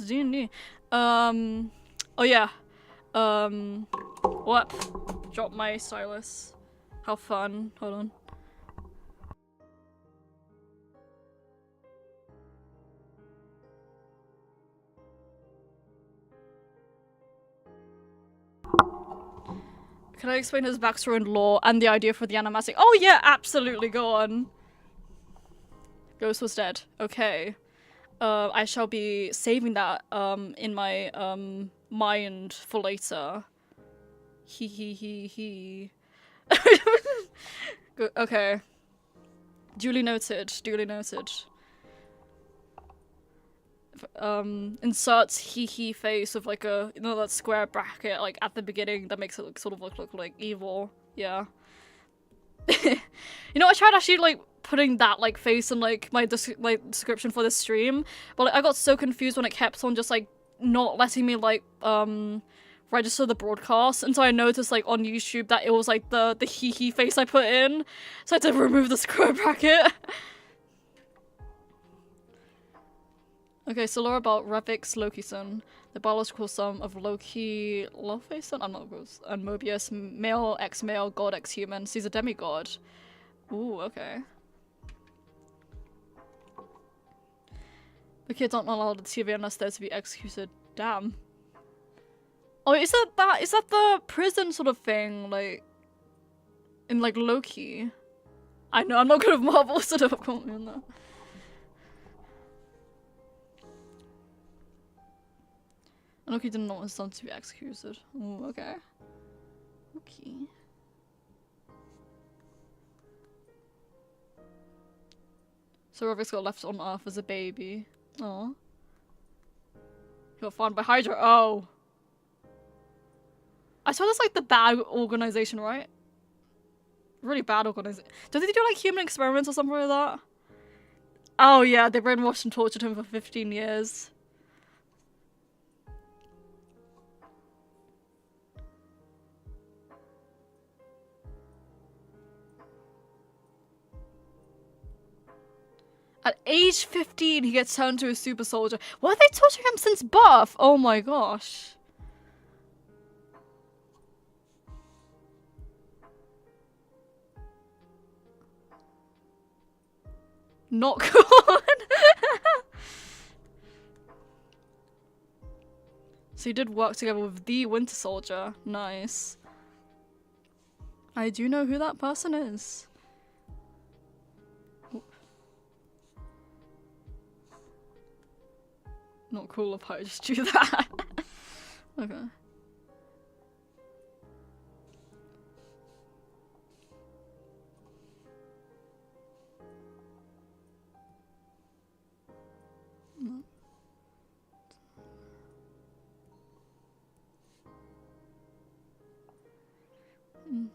Speaker 1: D&D. Oh yeah. What? Drop my stylus. How fun. Hold on. Can I explain his backstory and lore and the idea for the animatic? Oh yeah, absolutely, go on. Ghost was dead. Okay. I shall be saving that in my mind for later. He. Okay. Duly noted. Duly noted. Inserts he face of like a, you know, that square bracket like at the beginning that makes it look sort of look like evil. Yeah. You know, I tried actually like putting that like face in like my description for this stream, but like, I got so confused when it kept on just like not letting me like register the broadcast, and so I noticed like on YouTube that it was like the he face I put in, so I had to remove the square bracket. Okay, so lore about Ravix Loki-san, the biological sum of Loki, Loveface-san, I'm not gross, and Mobius, male ex-male, god ex-human. So he's a demigod. Ooh, okay. The kids aren't allowed to TV unless they're to be executed. Damn. Oh, is that the prison sort of thing, like, in like Loki? I know, I'm not good at Marvel, so don't quote me on that. Loki didn't want his son to be executed. Ooh, okay. Okay. So Ravix got left on Earth as a baby. Oh. He got found by Hydra. Oh. I saw that's like the bad organization, right? Really bad organization. Did they do like human experiments or something like that? Oh yeah, they brainwashed and tortured him for 15 years. At age 15, he gets turned to a super soldier. Why are they torturing him since birth? Oh my gosh. Not good. So you did work together with the Winter Soldier. Nice. I do know who that person is. Oop. Not cool if I just do that. Okay.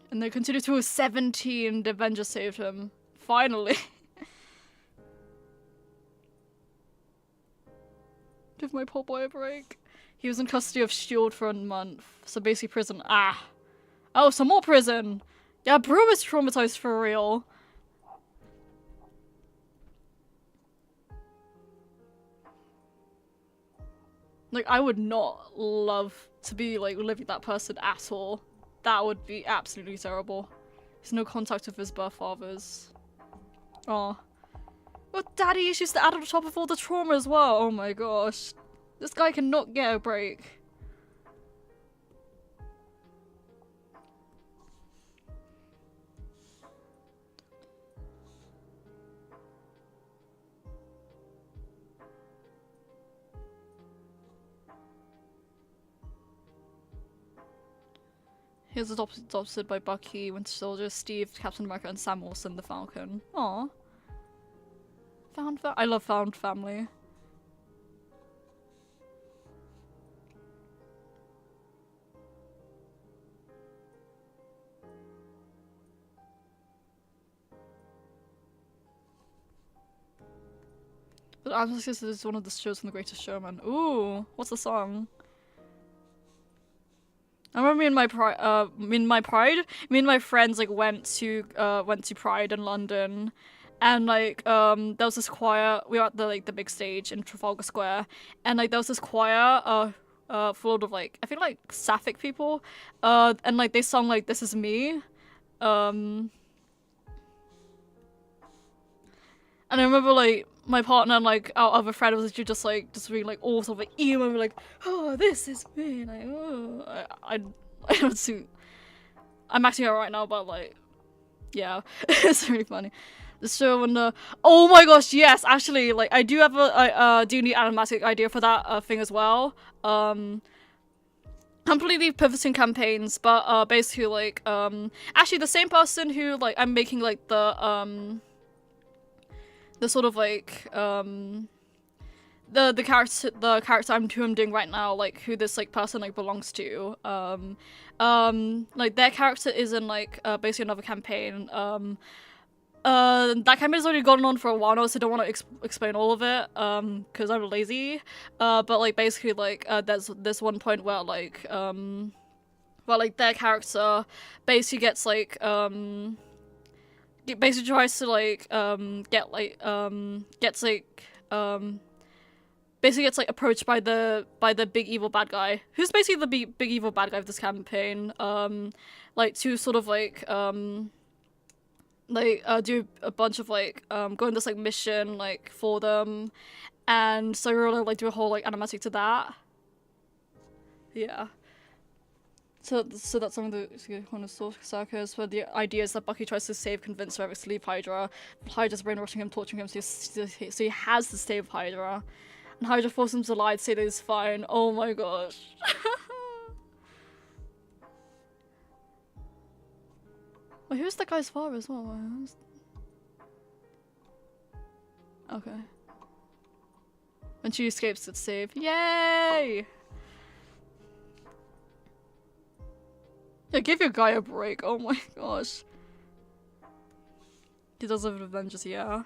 Speaker 1: And they continue to 17. The Avengers saved him. Finally. Give my poor boy a break. He was in custody of S.H.I.E.L.D. for a month. So basically prison. Ah. Oh, some more prison. Yeah, Brew is traumatized for real. Like, I would not love to be, like, living with that person at all. That would be absolutely terrible. There's no contact with his birth fathers. Oh. Well, daddy issues to add on top of all the trauma as well. Oh my gosh. This guy cannot get a break. He was adopted by Bucky, Winter Soldier, Steve, Captain America, and Sam Wilson, the Falcon. Aww. I love found family. But Atmosphere is one of the shows from The Greatest Showman. Ooh, what's the song? I remember me and my friends like went to Pride in London, and like there was this choir. We were at the big stage in Trafalgar Square, and like there was this choir full of like I think like Sapphic people, and like they sung like "This Is Me," and I remember like my partner and like our other friend was literally just being like all sort of like emo, and like, oh, this is me, like, oh, I don't see. I'm acting out right now, but like, yeah, it's really funny. The show and oh my gosh, yes, actually, like I do have do need animatic idea for that thing as well. Completely pivoting campaigns, but basically like actually the same person who like I'm making like the sort of like the character I'm doing right now, like who this like person like belongs to, like their character is in like basically another campaign. That campaign has already gone on for a while now, so I don't want to explain all of it because I'm lazy. But like basically like there's this one point where like their character basically gets like it basically tries to like basically gets like approached by the big evil bad guy, who's basically the big evil bad guy of this campaign, like to sort of like do a bunch of like go on this like mission like for them, and so we're gonna like do a whole like animatic to that. Yeah. So that's some of the kind of source circus where the idea is that Bucky tries to convince Revix to leave Hydra. Hydra's brainwashing him, torturing him, so he has to stay with Hydra. And Hydra forces him to lie to say that he's fine. Oh my gosh. Wait, who's that guy's father as well? Okay. When she escapes, it's saved. Yay! Yeah, give your guy a break. Oh my gosh. He does have Avengers, yeah.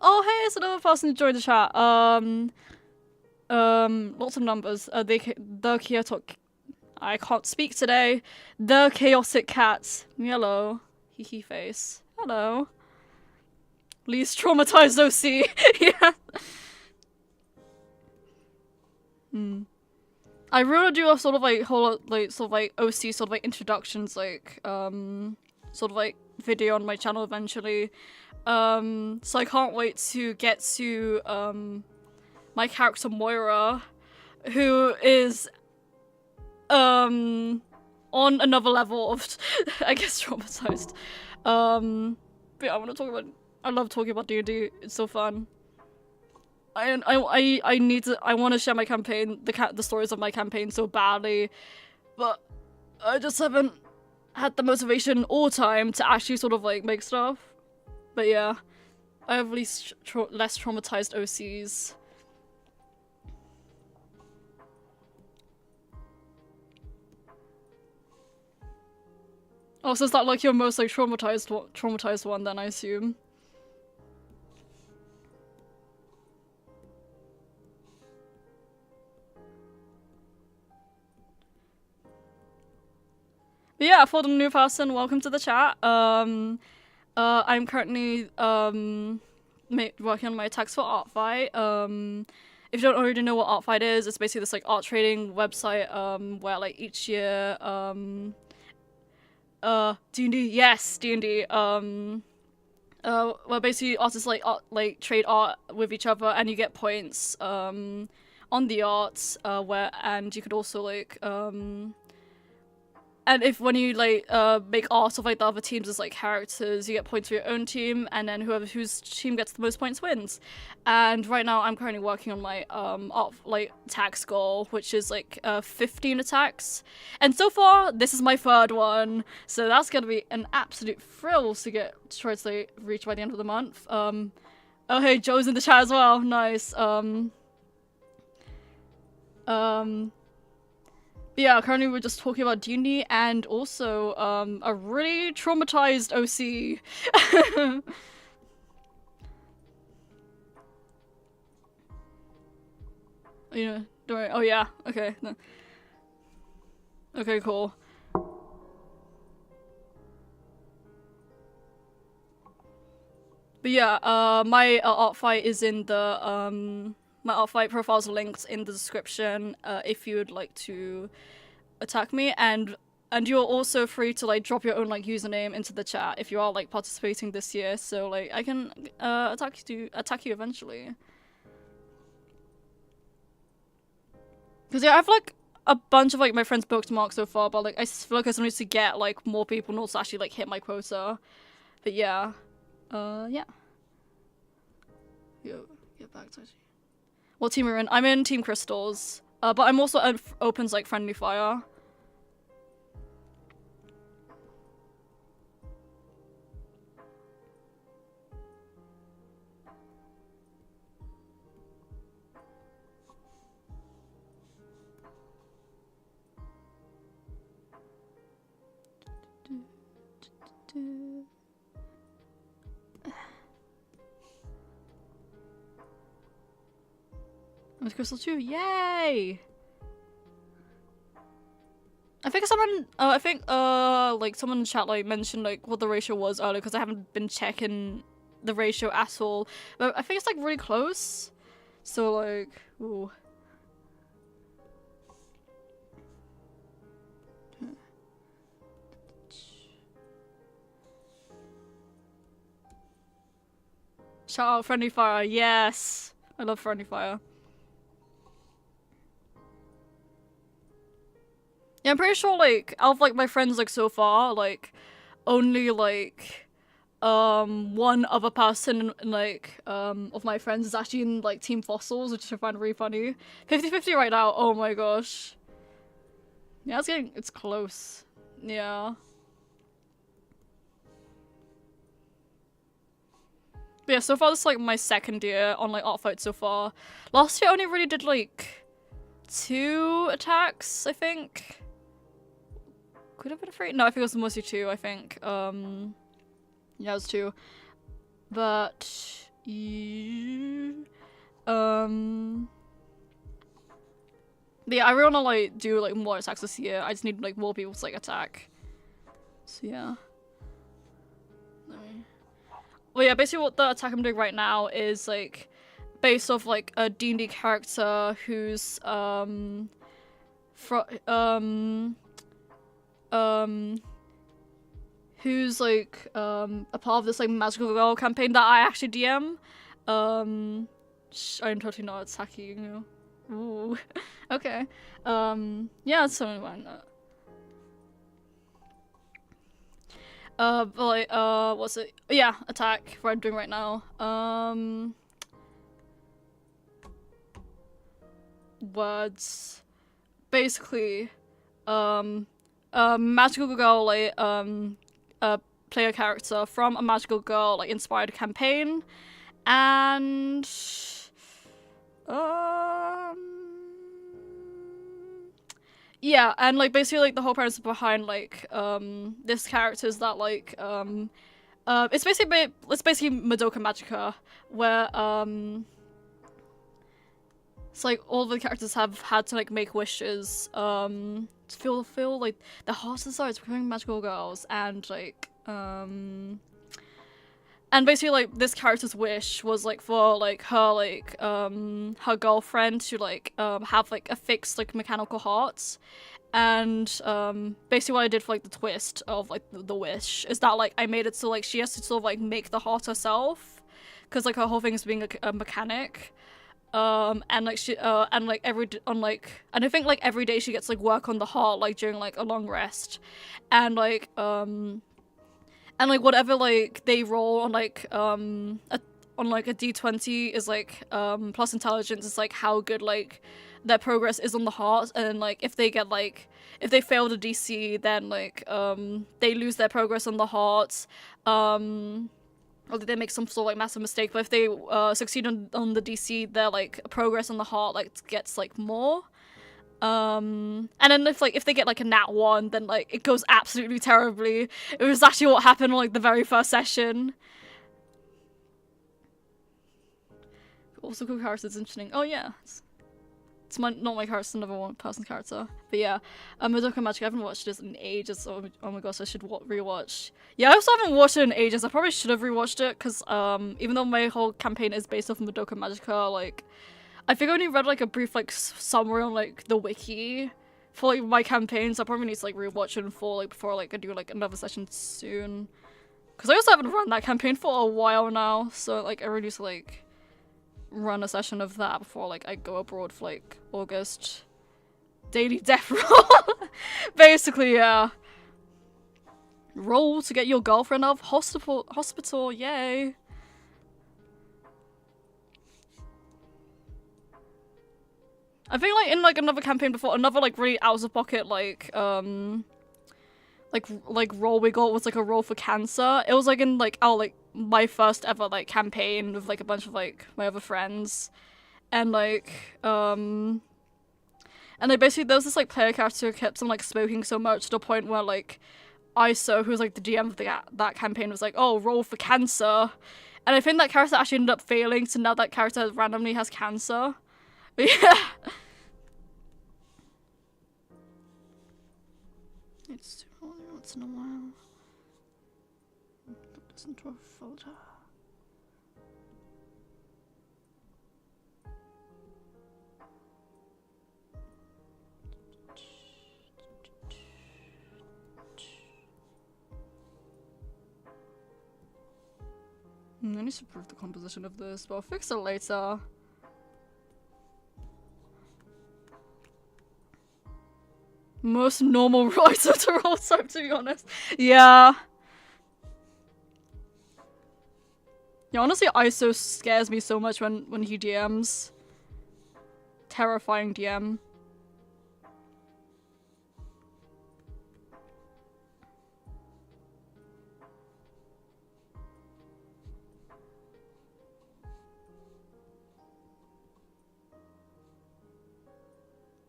Speaker 1: Oh, hey, it's another person who joined the chat. Lots of numbers. The chaotic. I can't speak today. The chaotic cat. Yellow. Hee face. Hello. Least traumatized OC. Yeah. I really do a sort of like whole like sort of like OC sort of like introductions like sort of like video on my channel eventually. So I can't wait to get to my character Moira, who is on another level of I guess traumatized. But yeah, I love talking about D&D. It's so fun. I want to share my campaign, the stories of my campaign so badly, but I just haven't had the motivation or time to actually sort of like make stuff. But yeah, I have less traumatized OCs. Oh, so is that like your most like traumatized one then, I assume? But yeah, for the new person, welcome to the chat. I'm currently working on my attacks for Artfight. If you don't already know what Artfight is, it's basically this like art trading website where like each year D&D, yes, D&D. Where basically artists like trade art with each other, and you get points on the art. And you could also like and if when you like make art of like the other teams as like characters, you get points for your own team, and then whose team gets the most points wins. And right now I'm currently working on my art like attacks goal, which is like 15 attacks. And so far this is my third one, so that's gonna be an absolute thrill to try to like, reach by the end of the month. Oh hey, Joe's in the chat as well. Nice. Yeah, currently we're just talking about D&D and also a really traumatized OC. You know, don't worry. Oh yeah, okay. Okay, cool. But yeah, my Artfight is in the my Artfight profile's linked in the description if you would like to attack me, and you're also free to like drop your own like username into the chat if you are like participating this year, so like I can attack you eventually. Because yeah, I have like a bunch of like my friends bookmarked so far, but like I feel like I still need to get like more people and also actually like hit my quota. But yeah. Yeah. Yo, get back to you. What team are you in? I'm in Team Crystals. But I'm also open to like friendly fire. With Crystal 2, yay! I think someone, like someone in the chat like mentioned like what the ratio was earlier, because I haven't been checking the ratio at all. But I think it's like really close. So like, ooh. Shout out Friendly Fire, yes! I love Friendly Fire. Yeah, I'm pretty sure, like, out of, like, my friends, like, so far, like, only, like, one other person, like, of my friends is actually in, like, Team Fossils, which I find really funny. 50-50 right now, oh my gosh. Yeah, it's close. Yeah. But yeah, so far this is, like, my second year on, like, Artfight so far. Last year I only really did, like, 2 attacks, I think. Could have been 3? No, I think it was mostly 2, I think. Yeah, it was 2. But yeah, I really wanna like do like more attacks this year. I just need like more people to like attack. So yeah. Let me Well, yeah, basically what the attack I'm doing right now is like based off like a D&D character who's who's like a part of this like magical girl campaign that I actually DM. I'm totally not attacking you. Ooh. Okay. Yeah, it's totally fine. But like, what's it? Yeah, attack. What I'm doing right now. Words. Basically, magical girl, like, player character from a magical girl, like, inspired campaign, and, yeah, and like basically like the whole premise behind like this character is that like it's basically Madoka Magica, where it's like all the characters have had to like make wishes to fulfill like their heart's desires for becoming magical girls, and like and basically like this character's wish was like for like her girlfriend to like have like a fixed like mechanical heart. And basically what I did for like the twist of like the wish is that like I made it so like she has to sort of like make the heart herself, because like her whole thing is being a mechanic. And like she and like and I think like every day she gets like work on the heart like during like a long rest, and like whatever like they roll on like on like a d20 is like plus intelligence is like how good like their progress is on the heart, and like if they fail the DC, then like they lose their progress on the heart, or they make some sort of like massive mistake, but if they succeed on the DC, their like progress on the heart like gets like more. And then if they get like a nat 1, then like it goes absolutely terribly. It was actually what happened on like the very first session. Also cool characters, interesting. Oh yeah. It's not my character, another one person's character. But yeah, Madoka Magica, I haven't watched this in ages, so oh my gosh, I should rewatch. Yeah, I also haven't watched it in ages. I probably should have rewatched it, because even though my whole campaign is based off of Madoka Magica, like, I think I only read like a brief like summary on like the wiki for like my campaign, so I probably need to like rewatch it in full like before like I do like another session soon. Because I also haven't run that campaign for a while now, so like I really need to like run a session of that before like I go abroad for like August. Daily death roll. Basically, yeah. Roll to get your girlfriend out of hospital, yay. I think like in like another campaign before, another like really out of pocket like role we got was like a roll for cancer. It was like in like my first ever like campaign with like a bunch of like my other friends, and like and like basically there was this like player character who kept on like smoking so much to the point where like ISO, who was like the DM of that campaign, was like, oh, roll for cancer, and I think that character actually ended up failing, so now that character randomly has cancer. But yeah. It's only once in a while. Put this into a folder. I need to improve the composition of this, but I'll fix it later. Most normal writer to roll type, to be honest. Yeah. Yeah, honestly, ISO scares me so much when he DMs. Terrifying DM.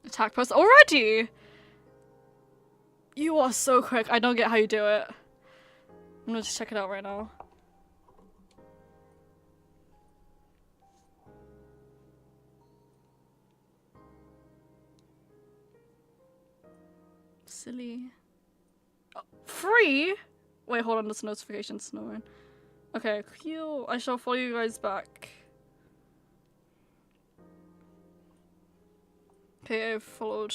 Speaker 1: Attack post already? You are so quick. I don't get how you do it. I'm gonna just check it out right now. Silly. Oh, free? Wait, hold on. There's notifications. No one. Okay, cute. I shall follow you guys back. Okay, I've followed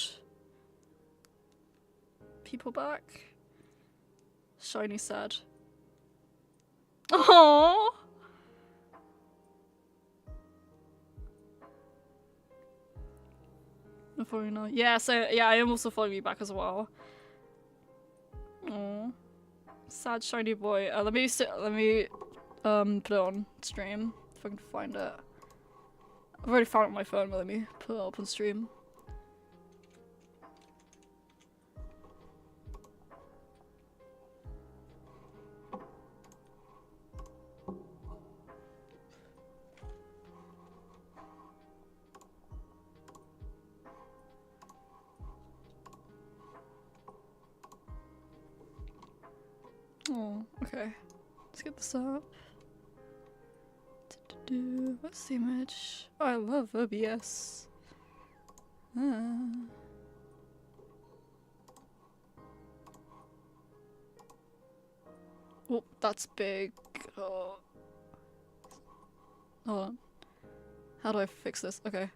Speaker 1: people back. Shiny sad. Aww. I'm following now. Yeah, so yeah, I am also following you back as well. Aww. Sad shiny boy. Let me put it on stream if I can find it. I've already found it on my phone, but let me put it up on stream. Oh, okay. Let's get this up. What's the image? Oh, I love OBS. Oh, that's big. Oh. Hold on. How do I fix this? Okay.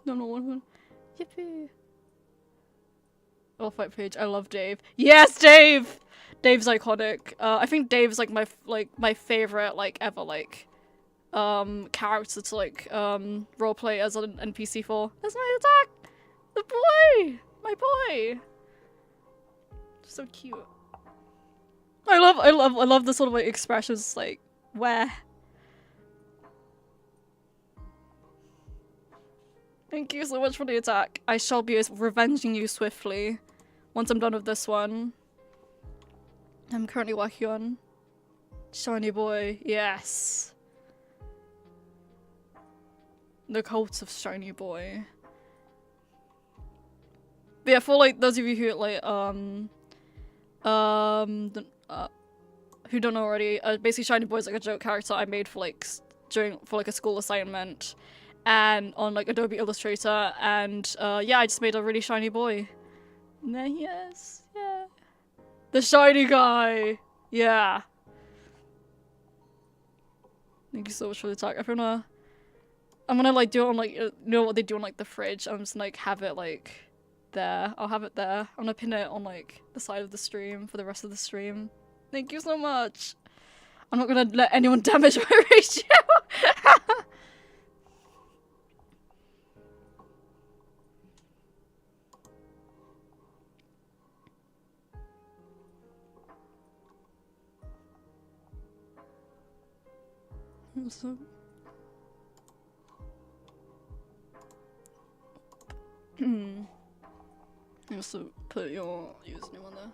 Speaker 1: No, no, one. Yippee. Artfight page. I love Dave. Yes, Dave! Dave's iconic. I think Dave's like my favorite ever character to roleplay as an NPC for. That's my attack! The boy! My boy! So cute. I love the sort of expressions where. Thank you so much for the attack. I shall be revenging you swiftly once I'm done with this one. I'm currently working on Shiny Boy. Yes. The cult of Shiny Boy. But yeah, for those of you who who don't know already, basically Shiny Boy is a joke character I made for a school assignment. And on Adobe Illustrator, and yeah, I just made a really shiny boy. And there he is, yeah. The shiny guy! Yeah. Thank you so much for the attack. I'm gonna do it on you know what they do on the fridge? I'm just have it there. I'll have it there. I'm gonna pin it on the side of the stream for the rest of the stream. Thank you so much. I'm not gonna let anyone damage my ratio. So you also put your username on there.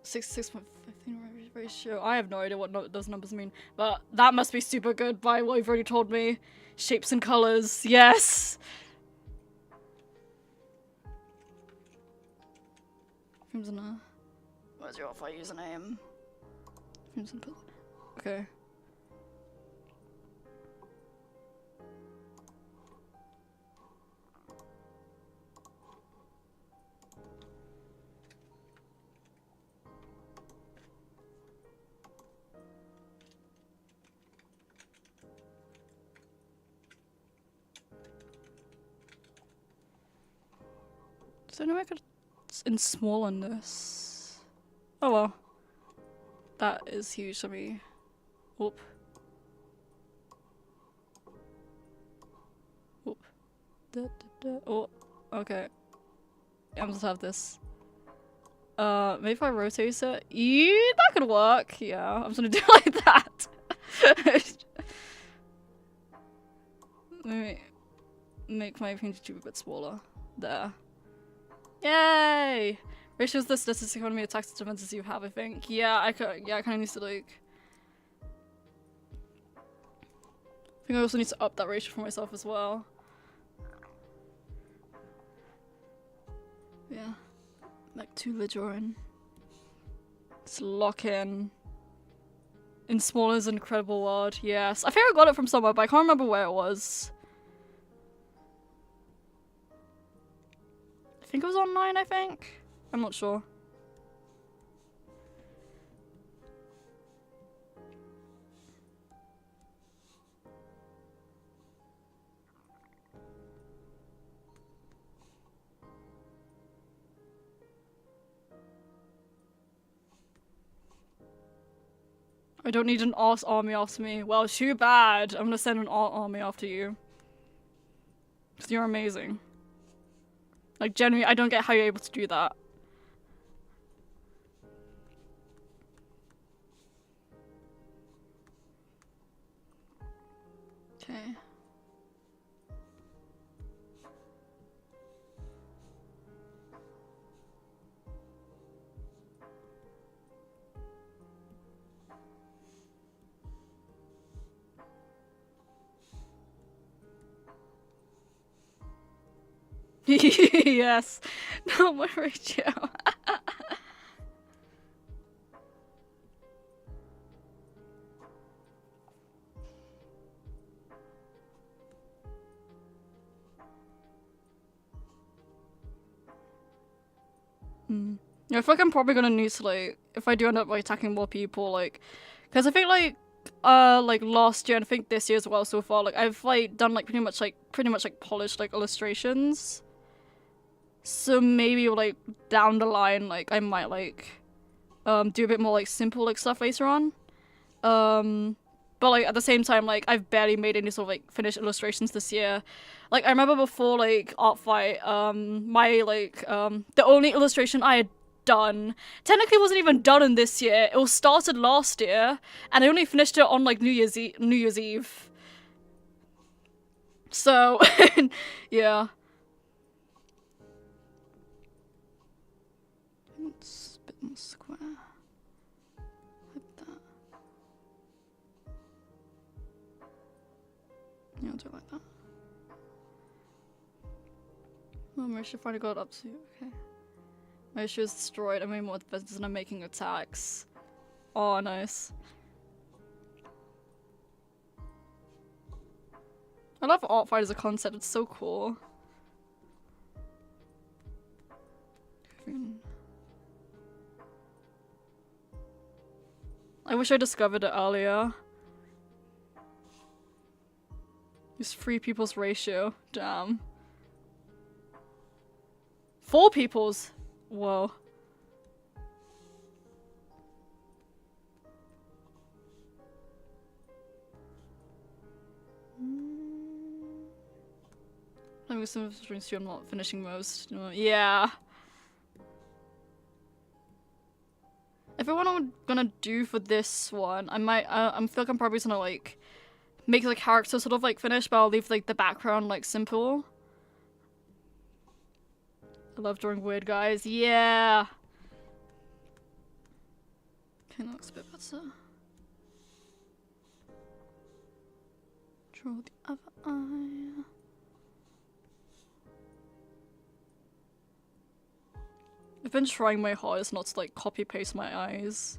Speaker 1: Six point 15 ratio. I have no idea what those numbers mean, but that must be super good by what you've already told me. Shapes and colors, yes. Where's your Artfight username? Okay. So no, I could in small on this. Oh well. That is huge for me. Whoop. Whoop. Da, da, da. Oh, okay. I'm just have this. Maybe if I rotate it. Yeah, that could work. Yeah, I'm just gonna do it like that. Maybe make my PNGTuber a bit smaller. There. Yay! Ratios the statistic how many attacks and defenses you have, I think. Yeah, I kinda need to I think I also need to up that ratio for myself as well. Yeah. Back to the drawing. Let's lock in. In Smaller Incredible World, yes. I think I got it from somewhere, but I can't remember where it was. I think it was online, I think? I'm not sure. I don't need an art army after me. Well, too bad. I'm gonna send an art army after you. Because you're amazing. Like, genuinely, I don't get how you're able to do that. Okay. Yes. No more ratio. Yeah, I feel like I'm probably gonna need to, like, if I do end up like attacking more people, like, because I think like last year and I think this year as well so far, like I've like done like pretty much like polished like illustrations. So maybe like down the line, like I might like do a bit more like simple like stuff later on. But like at the same time, like I've barely made any sort of like finished illustrations this year. Like I remember before like Artfight, my like the only illustration I had done technically wasn't even done in this year. It was started last year, and I only finished it on like New Year's Eve. So yeah. It's a bit more square. Like that. Yeah, I'll do it like that. Oh, my issue finally got up to. Okay. My issue is destroyed. I'm more defenses and I'm making attacks. Oh, nice. I love Artfight as a concept. It's so cool. I wish I discovered it earlier. Use 3 people's ratio. Damn. 4 people's? Whoa. I'm not finishing most. Yeah. I think what I'm gonna do for this one, I might, I feel like I'm probably gonna like make the character sort of like finish, but I'll leave like the background like simple. I love drawing weird guys. Yeah. Okay, that looks a bit better. Draw the other eye. I've been trying my hardest not to like copy paste my eyes.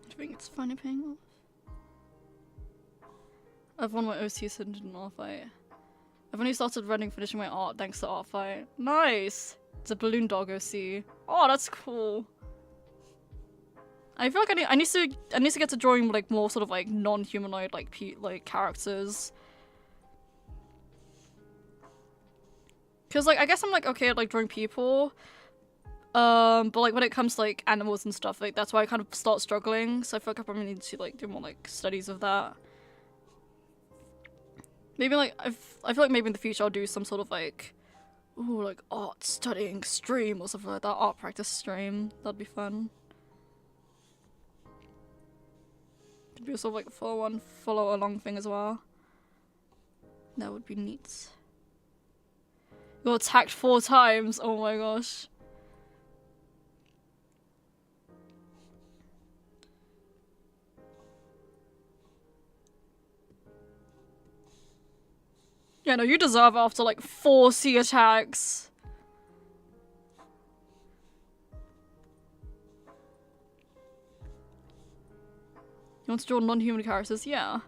Speaker 1: I think it's funny paying off. I've won my OC Syndicate in Artfight. I've only started finishing my art thanks to Artfight. Nice! It's a balloon dog OC. Oh, that's cool. I feel like I need to get to drawing like more sort of like non-humanoid like characters. Cause like I guess I'm like okay at like drawing people. But like when it comes to like animals and stuff, like that's why I kind of start struggling. So I feel like I probably need to like do more like studies of that. Maybe like I feel like maybe in the future I'll do some sort of like ooh like art studying stream or something like that, art practice stream. That'd be fun. Could be a sort of like follow along thing as well. That would be neat. You're attacked 4 times. Oh my gosh. Yeah, no, you deserve it after like 4 C attacks. You want to draw non-human characters? Yeah.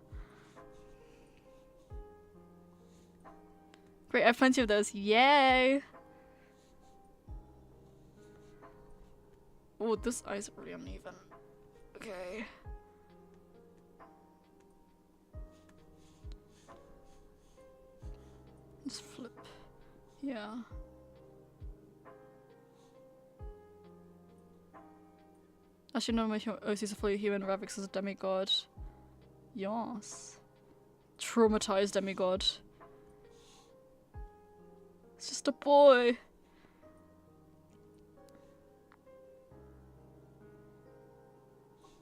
Speaker 1: Great, I have plenty of those. Yay! Oh, this eye's really uneven. Okay. Just flip. Yeah. Actually, no, my OCs are fully human. Ravix is a demigod. Yes. Traumatized demigod. It's just a boy.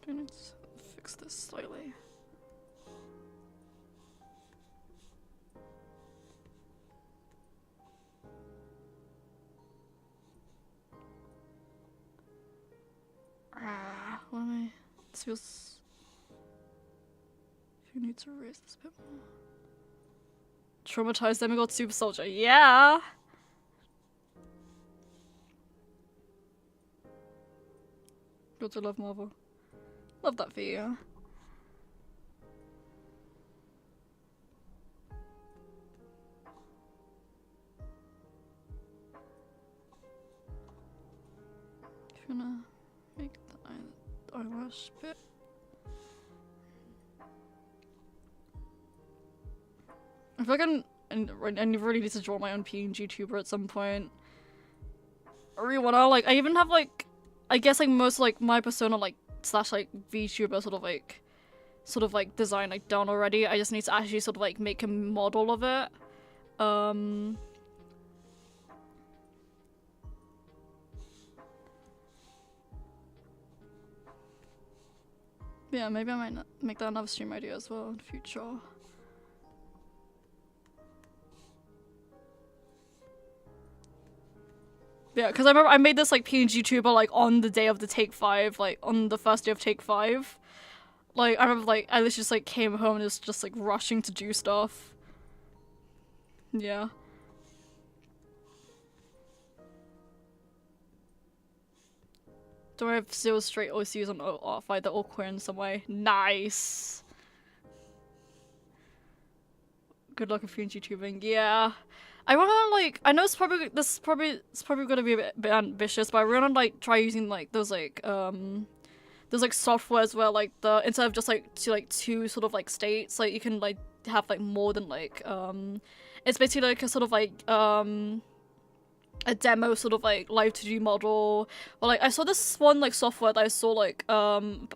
Speaker 1: I need to fix this slightly. What am I? This feels. You need to raise this a bit more. Traumatized demigod super soldier. Yeah. God, I love Marvel. Love that for you. If you wanna make the eyelash bit. I feel like I really need to draw my own PNGTuber at some point. I really wanna, like, I even have, like, I guess, like, most, like, my persona, like, slash, like, VTuber sort of, like, design, like, done already. I just need to actually sort of, like, make a model of it. Yeah, maybe I might make that another stream idea as well in the future. Yeah, because I remember I made this, like, PNGTuber, like, on the day of the Take 5, like, on the first day of Take 5. Like, I remember, like, I literally just, like, came home and was just, like, rushing to do stuff. Yeah. Do I have 0 straight OCs on Artfight? They're all queer in some way. Nice! Good luck with PNGTubing. Yeah. I wanna, like, I know it's probably gonna be a bit ambitious, but I wanna, like, try using, like, those softwares where, like, instead of just, like, two sort of, like, states, like, you can, like, have, like, more than, like, it's basically, like, a sort of, like, a demo sort of, like, live 2D model. But, like, I saw this one, like, software that I saw, like an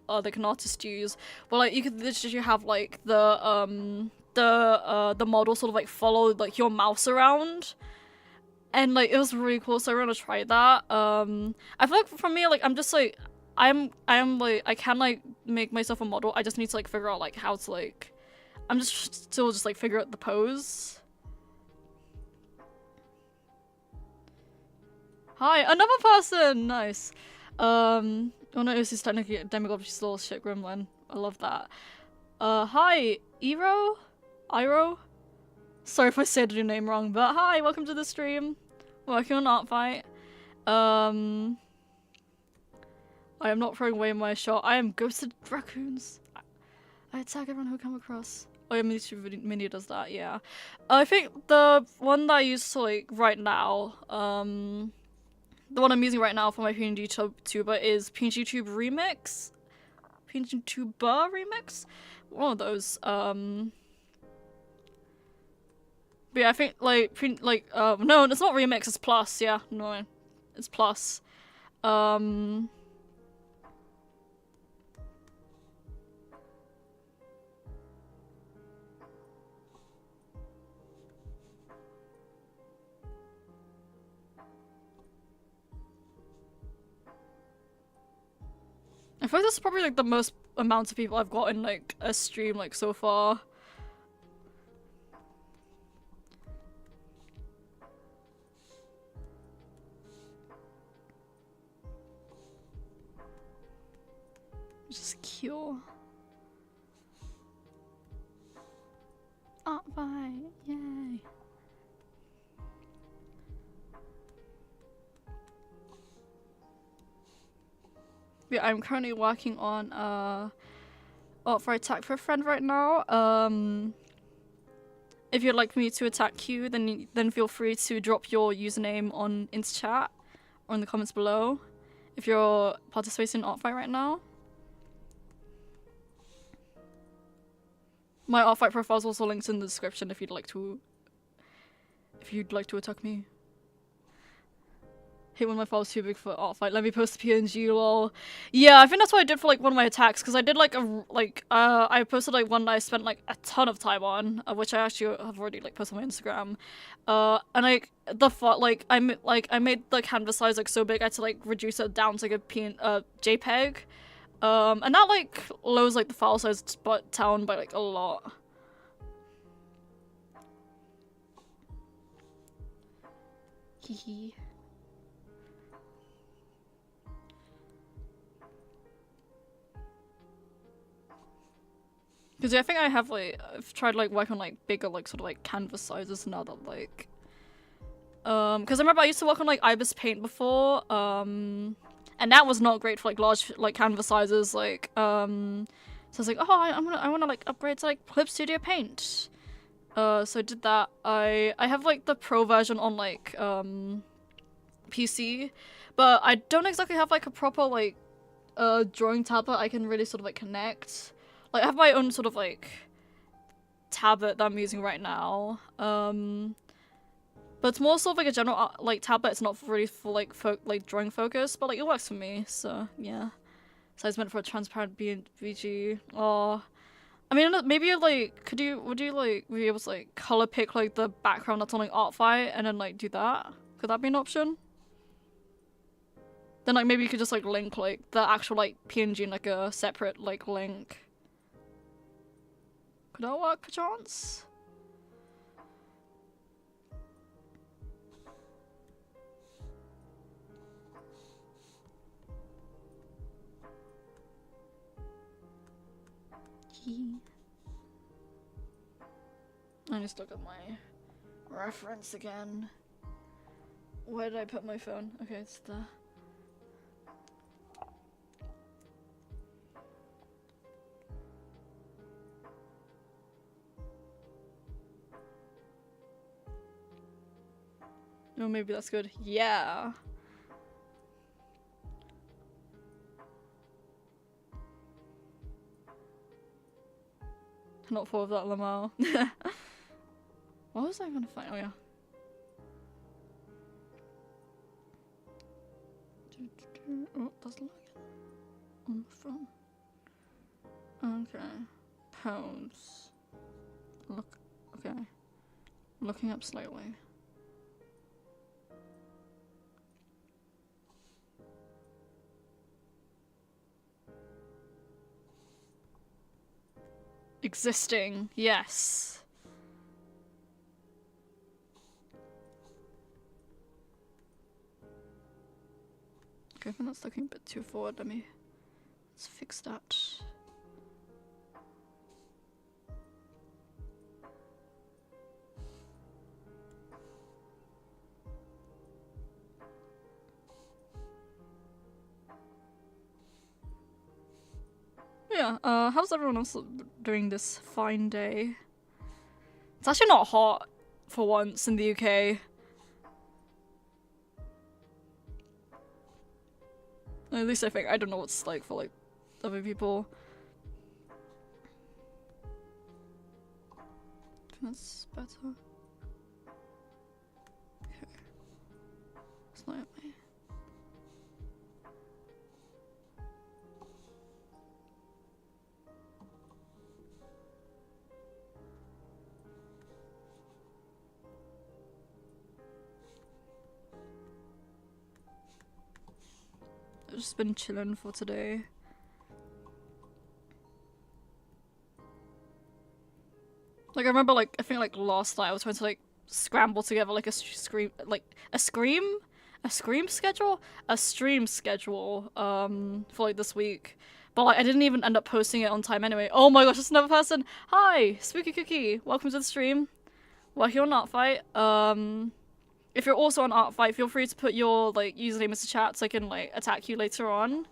Speaker 1: artist use, where, like, you could literally have, like, the model sort of, like, follow, like, your mouse around. And, like, it was really cool, so I want to try that. I feel like for me, like, I'm just, like, I am like, I can, like, make myself a model. I just need to, like, figure out, like, how to, like, I'm just still just, like, figure out the pose. Hi, another person! Nice. Oh no, this is technically a demigod, she's still a shit gremlin. I love that. Hi, Iro? Sorry if I said your name wrong, but hi, welcome to the stream. Working on Artfight. I am not throwing away my shot. I am ghosted raccoons. I attack everyone who I come across. Oh yeah, Mini does that, yeah. I think the one that I use to, like, right now, the one I'm using right now for my PNGTuber is PNGTube Remix? PNGTuber Remix? One of those, But yeah, I think, like, no, it's not Remix, it's Plus, yeah, no, it's Plus. I feel like this is probably, like, the most amount of people I've got in, like, a stream, like, so far. Just cure. Artfight. Artfight, yay. Yeah, I'm currently working on Artfight attack for a friend right now. If you'd like me to attack you, then feel free to drop your username on Insta chat or in the comments below if you're participating in Artfight right now. My Artfight profile is also linked in the description if you'd like to attack me. Hate when my file's too big for Artfight. Let me post the PNG, lol. Yeah, I think that's what I did for like one of my attacks, because I did like I posted like one that I spent like a ton of time on, which I actually have already like posted on my Instagram. And like I made the canvas size like so big I had to like reduce it down to like a JPEG. And that like lowers like the file size down by like a lot. Hehe. Because yeah, I think I've tried like working on like bigger like sort of like canvas sizes now that like because I remember I used to work on like Ibis Paint before, and that was not great for like large like canvas sizes, like so I was like, oh, I wanna like upgrade to like Clip Studio Paint. So I did that. I have like the pro version on like PC, but I don't exactly have like a proper like drawing tablet I can really sort of like connect. Like, I have my own sort of, like, tablet that I'm using right now, but it's more sort of, like, a general, like, tablet. It's not really for, like, drawing focus, but, like, it works for me, so, yeah. So I was meant for a transparent BG. Oh, I mean, maybe, like, would you, like, be able to, like, color pick, like, the background that's on, like, Artfight, and then, like, do that? Could that be an option? Then, like, maybe you could just, like, link, like, the actual, like, PNG in, like, a separate, like, link. Could that work, perchance? I need to look at my reference again. Where did I put my phone? Okay, it's there. Oh, maybe that's good. Yeah. Not full of that Lamau. What was I gonna find? Oh yeah. Oh, that's lagging on the phone. Okay. Pose. Look. Okay. Looking up slightly. Existing, yes. Okay, I think that's looking a bit too forward. Let's fix that. Yeah, how's everyone else doing this fine day? It's actually not hot for once in the UK. At least I think. I don't know what it's like for like other people. That's better. Okay. It's not me. I've just been chilling for today. Like I remember, like I think like last night I was trying to like scramble together like a stream schedule for like this week, But like, I didn't even end up posting it on time anyway. Oh my gosh, it's another person. Hi, Spooky Cookie. Welcome to the stream. We're here on Artfight. If you're also on Artfight, feel free to put your like username into chat so I can like attack you later on.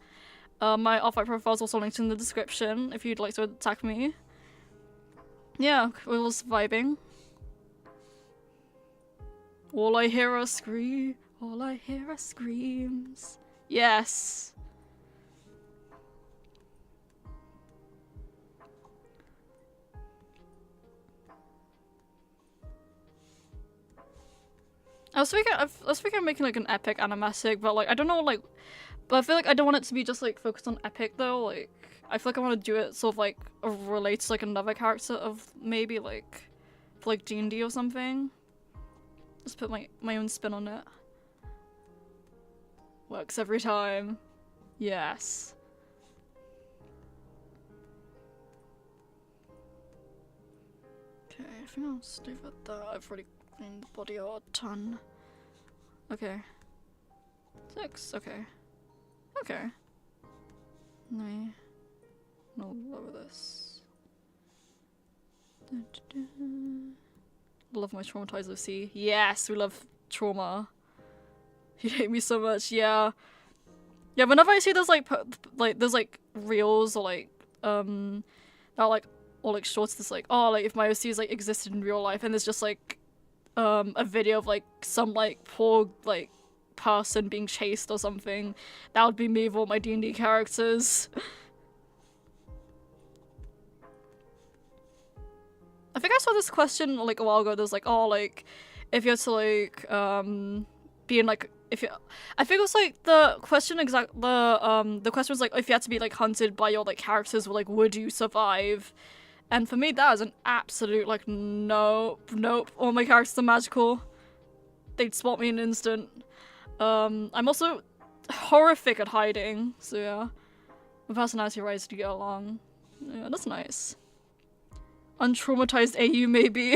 Speaker 1: My Artfight profile is also linked in the description if you'd like to attack me. Yeah, we're all vibing. All I hear are screams. All I hear are screams. Yes. I was thinking of making like an epic animatic, but like I don't know, like, but I feel like I don't want it to be just like focused on epic though. Like I feel like I want to do it sort of like relate to like another character of maybe like for like D&D or something. Just put my own spin on it. Works every time. Yes. Okay, I think I'll stay with that. I've already cleaned the body art a ton. Okay. 6, okay. Okay. No, lower this. Love my traumatized OC. Yes, we love trauma. You hate me so much, yeah. Yeah, whenever I see those like there's like reels or like that like or like shorts that's like, oh, like if my OCs like existed in real life and there's just like a video of like some like poor like person being chased or something, that would be me with all my D&D characters. I think I saw this question like a while ago. There's like, oh, like if you had to like be in like if you, I think it was like the question the question was like if you had to be like hunted by your like characters, like would you survive? And for me, that is an absolute like nope. All my characters are magical. They'd spot me in an instant. I'm also horrific at hiding, so yeah. My personality rises to get along. Yeah, that's nice. Untraumatized AU maybe.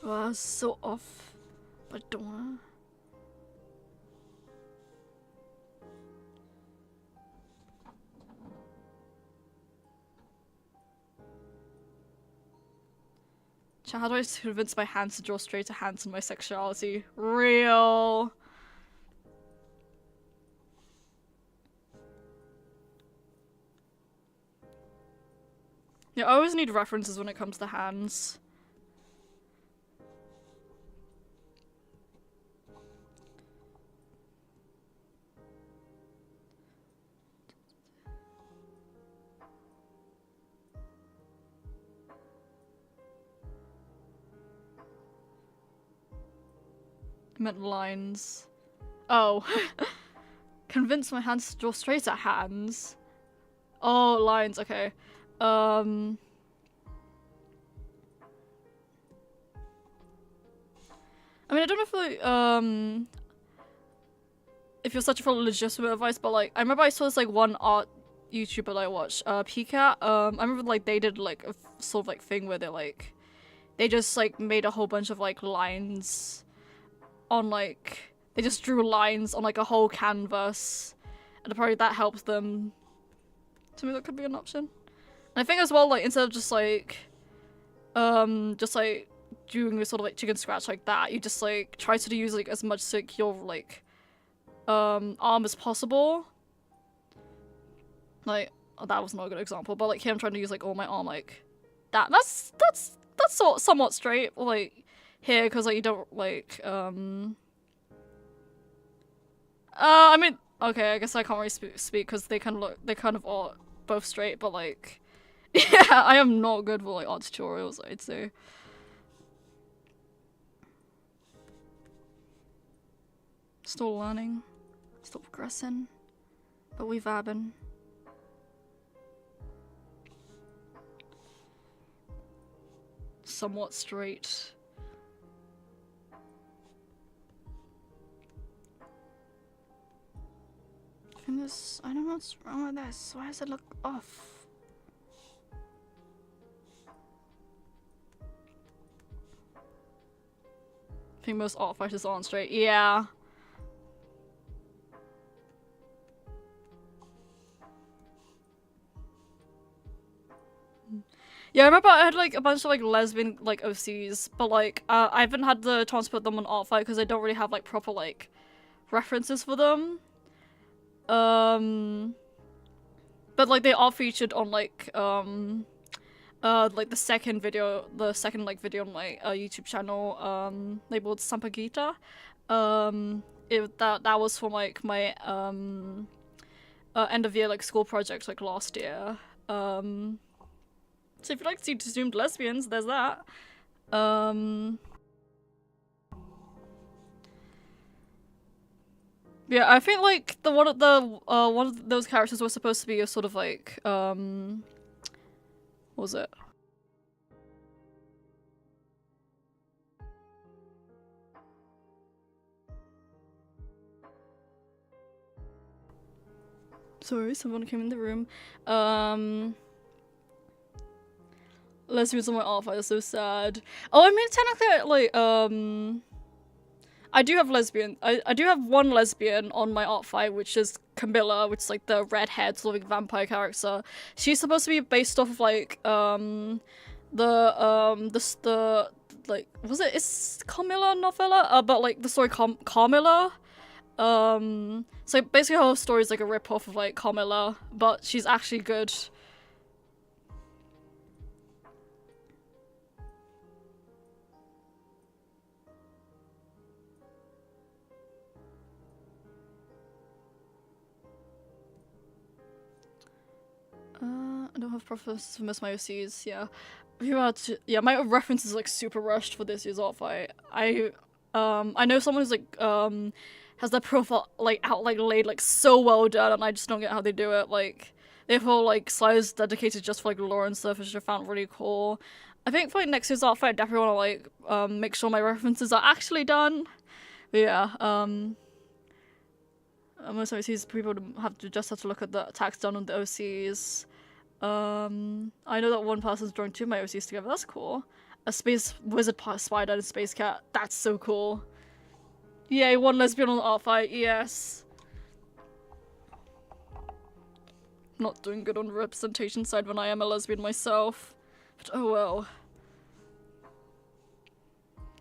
Speaker 1: Wow, so off. But I don't wanna. How do I convince my hands to draw straight to hands in my sexuality? Real. Yeah, I always need references when it comes to hands. I meant lines. Oh. Convince my hands to draw straight at hands. Oh, lines, okay. I mean, I don't know if you're searching for legitimate advice, but like, I remember I saw this like one art YouTuber that I watched, Pcat. I remember like they did like a sort of like thing where they just like made a whole bunch of like lines on like, they just drew lines on like a whole canvas, and apparently that helps them. To me, that could be an option. And I think as well, like instead of just like doing this sort of like chicken scratch like that, you just like try to use like as much like your like arm as possible. Like, oh, that was not a good example, but like here I'm trying to use like all my arm like that. That's somewhat straight. Like here, because like you don't like I mean, okay, I guess I can't really speak because they kind of are both straight, but like yeah, I am not good with like art tutorials, I'd say. Still learning, still progressing, but we vibing. Somewhat straight. I don't know what's wrong with this. Why does it look off? I think most art fighters aren't straight. Yeah. Yeah, I remember I had like a bunch of like lesbian like OCs, but like I haven't had the chance to put them on Artfight because I don't really have like proper like references for them. But like they are featured on like the second video like video on my YouTube channel labeled Sampagita. That was from like my end of year like school project like last year. So if you like to see presumed lesbians, there's that. Yeah, I think like one of those characters was supposed to be a sort of like what was it? Sorry, someone came in the room. Lesbians on my Artfight are so sad. Oh, I mean technically like I do have I do have one lesbian on my Artfight, which is Camilla, which is like the redhead sort of like vampire character. She's supposed to be based off of like the like was it is Carmilla novella? But like the story Carmilla. So basically her story is like a rip off of like Carmilla, but she's actually good. I don't have preferences for most of my OCs, yeah. Yeah, my reference is like super rushed for this year's Artfight. I know someone who's like has their profile like laid like so well done, and I just don't get how they do it. Like they have whole like slides dedicated just for like lore and stuff, which I found really cool. I think for like next year's Artfight, I definitely want to like make sure my references are actually done. But yeah, most OCs people have to look at the attacks done on the OCs. I know that one person's drawing two of my OCs together. That's cool. A space wizard spider and a space cat. That's so cool. Yay, one lesbian on the Artfight. Yes. Not doing good on the representation side when I am a lesbian myself. But oh well.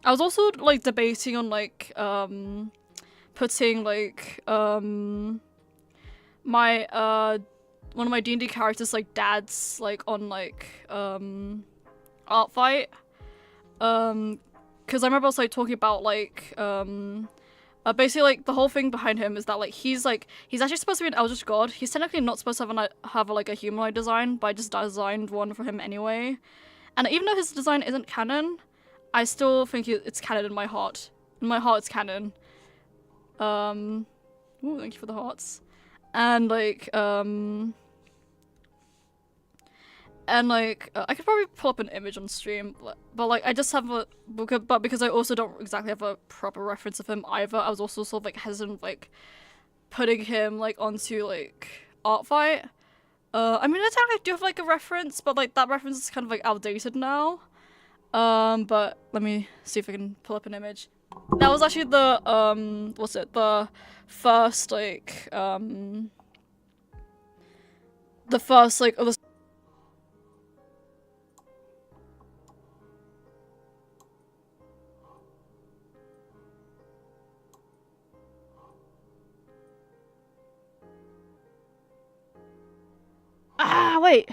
Speaker 1: I was also like debating on like putting like my one of my D&D characters like dads like on like Artfight, because I remember I was like talking about like basically like the whole thing behind him is that like he's actually supposed to be an eldritch god. He's technically not supposed to have like a humanoid design, but I just designed one for him anyway. And even though his design isn't canon, I still think it's canon in my heart. In my heart, it's canon. Ooh, thank you for the hearts. And like I could probably pull up an image on stream, but like I just have but because I also don't exactly have a proper reference of him either, I was also sort of like hesitant like putting him like onto like Artfight. I mean I technically do have like a reference, but like that reference is kind of like outdated now. But let me see if I can pull up an image. That was actually the what's it, the first like the first like other. Ah, wait.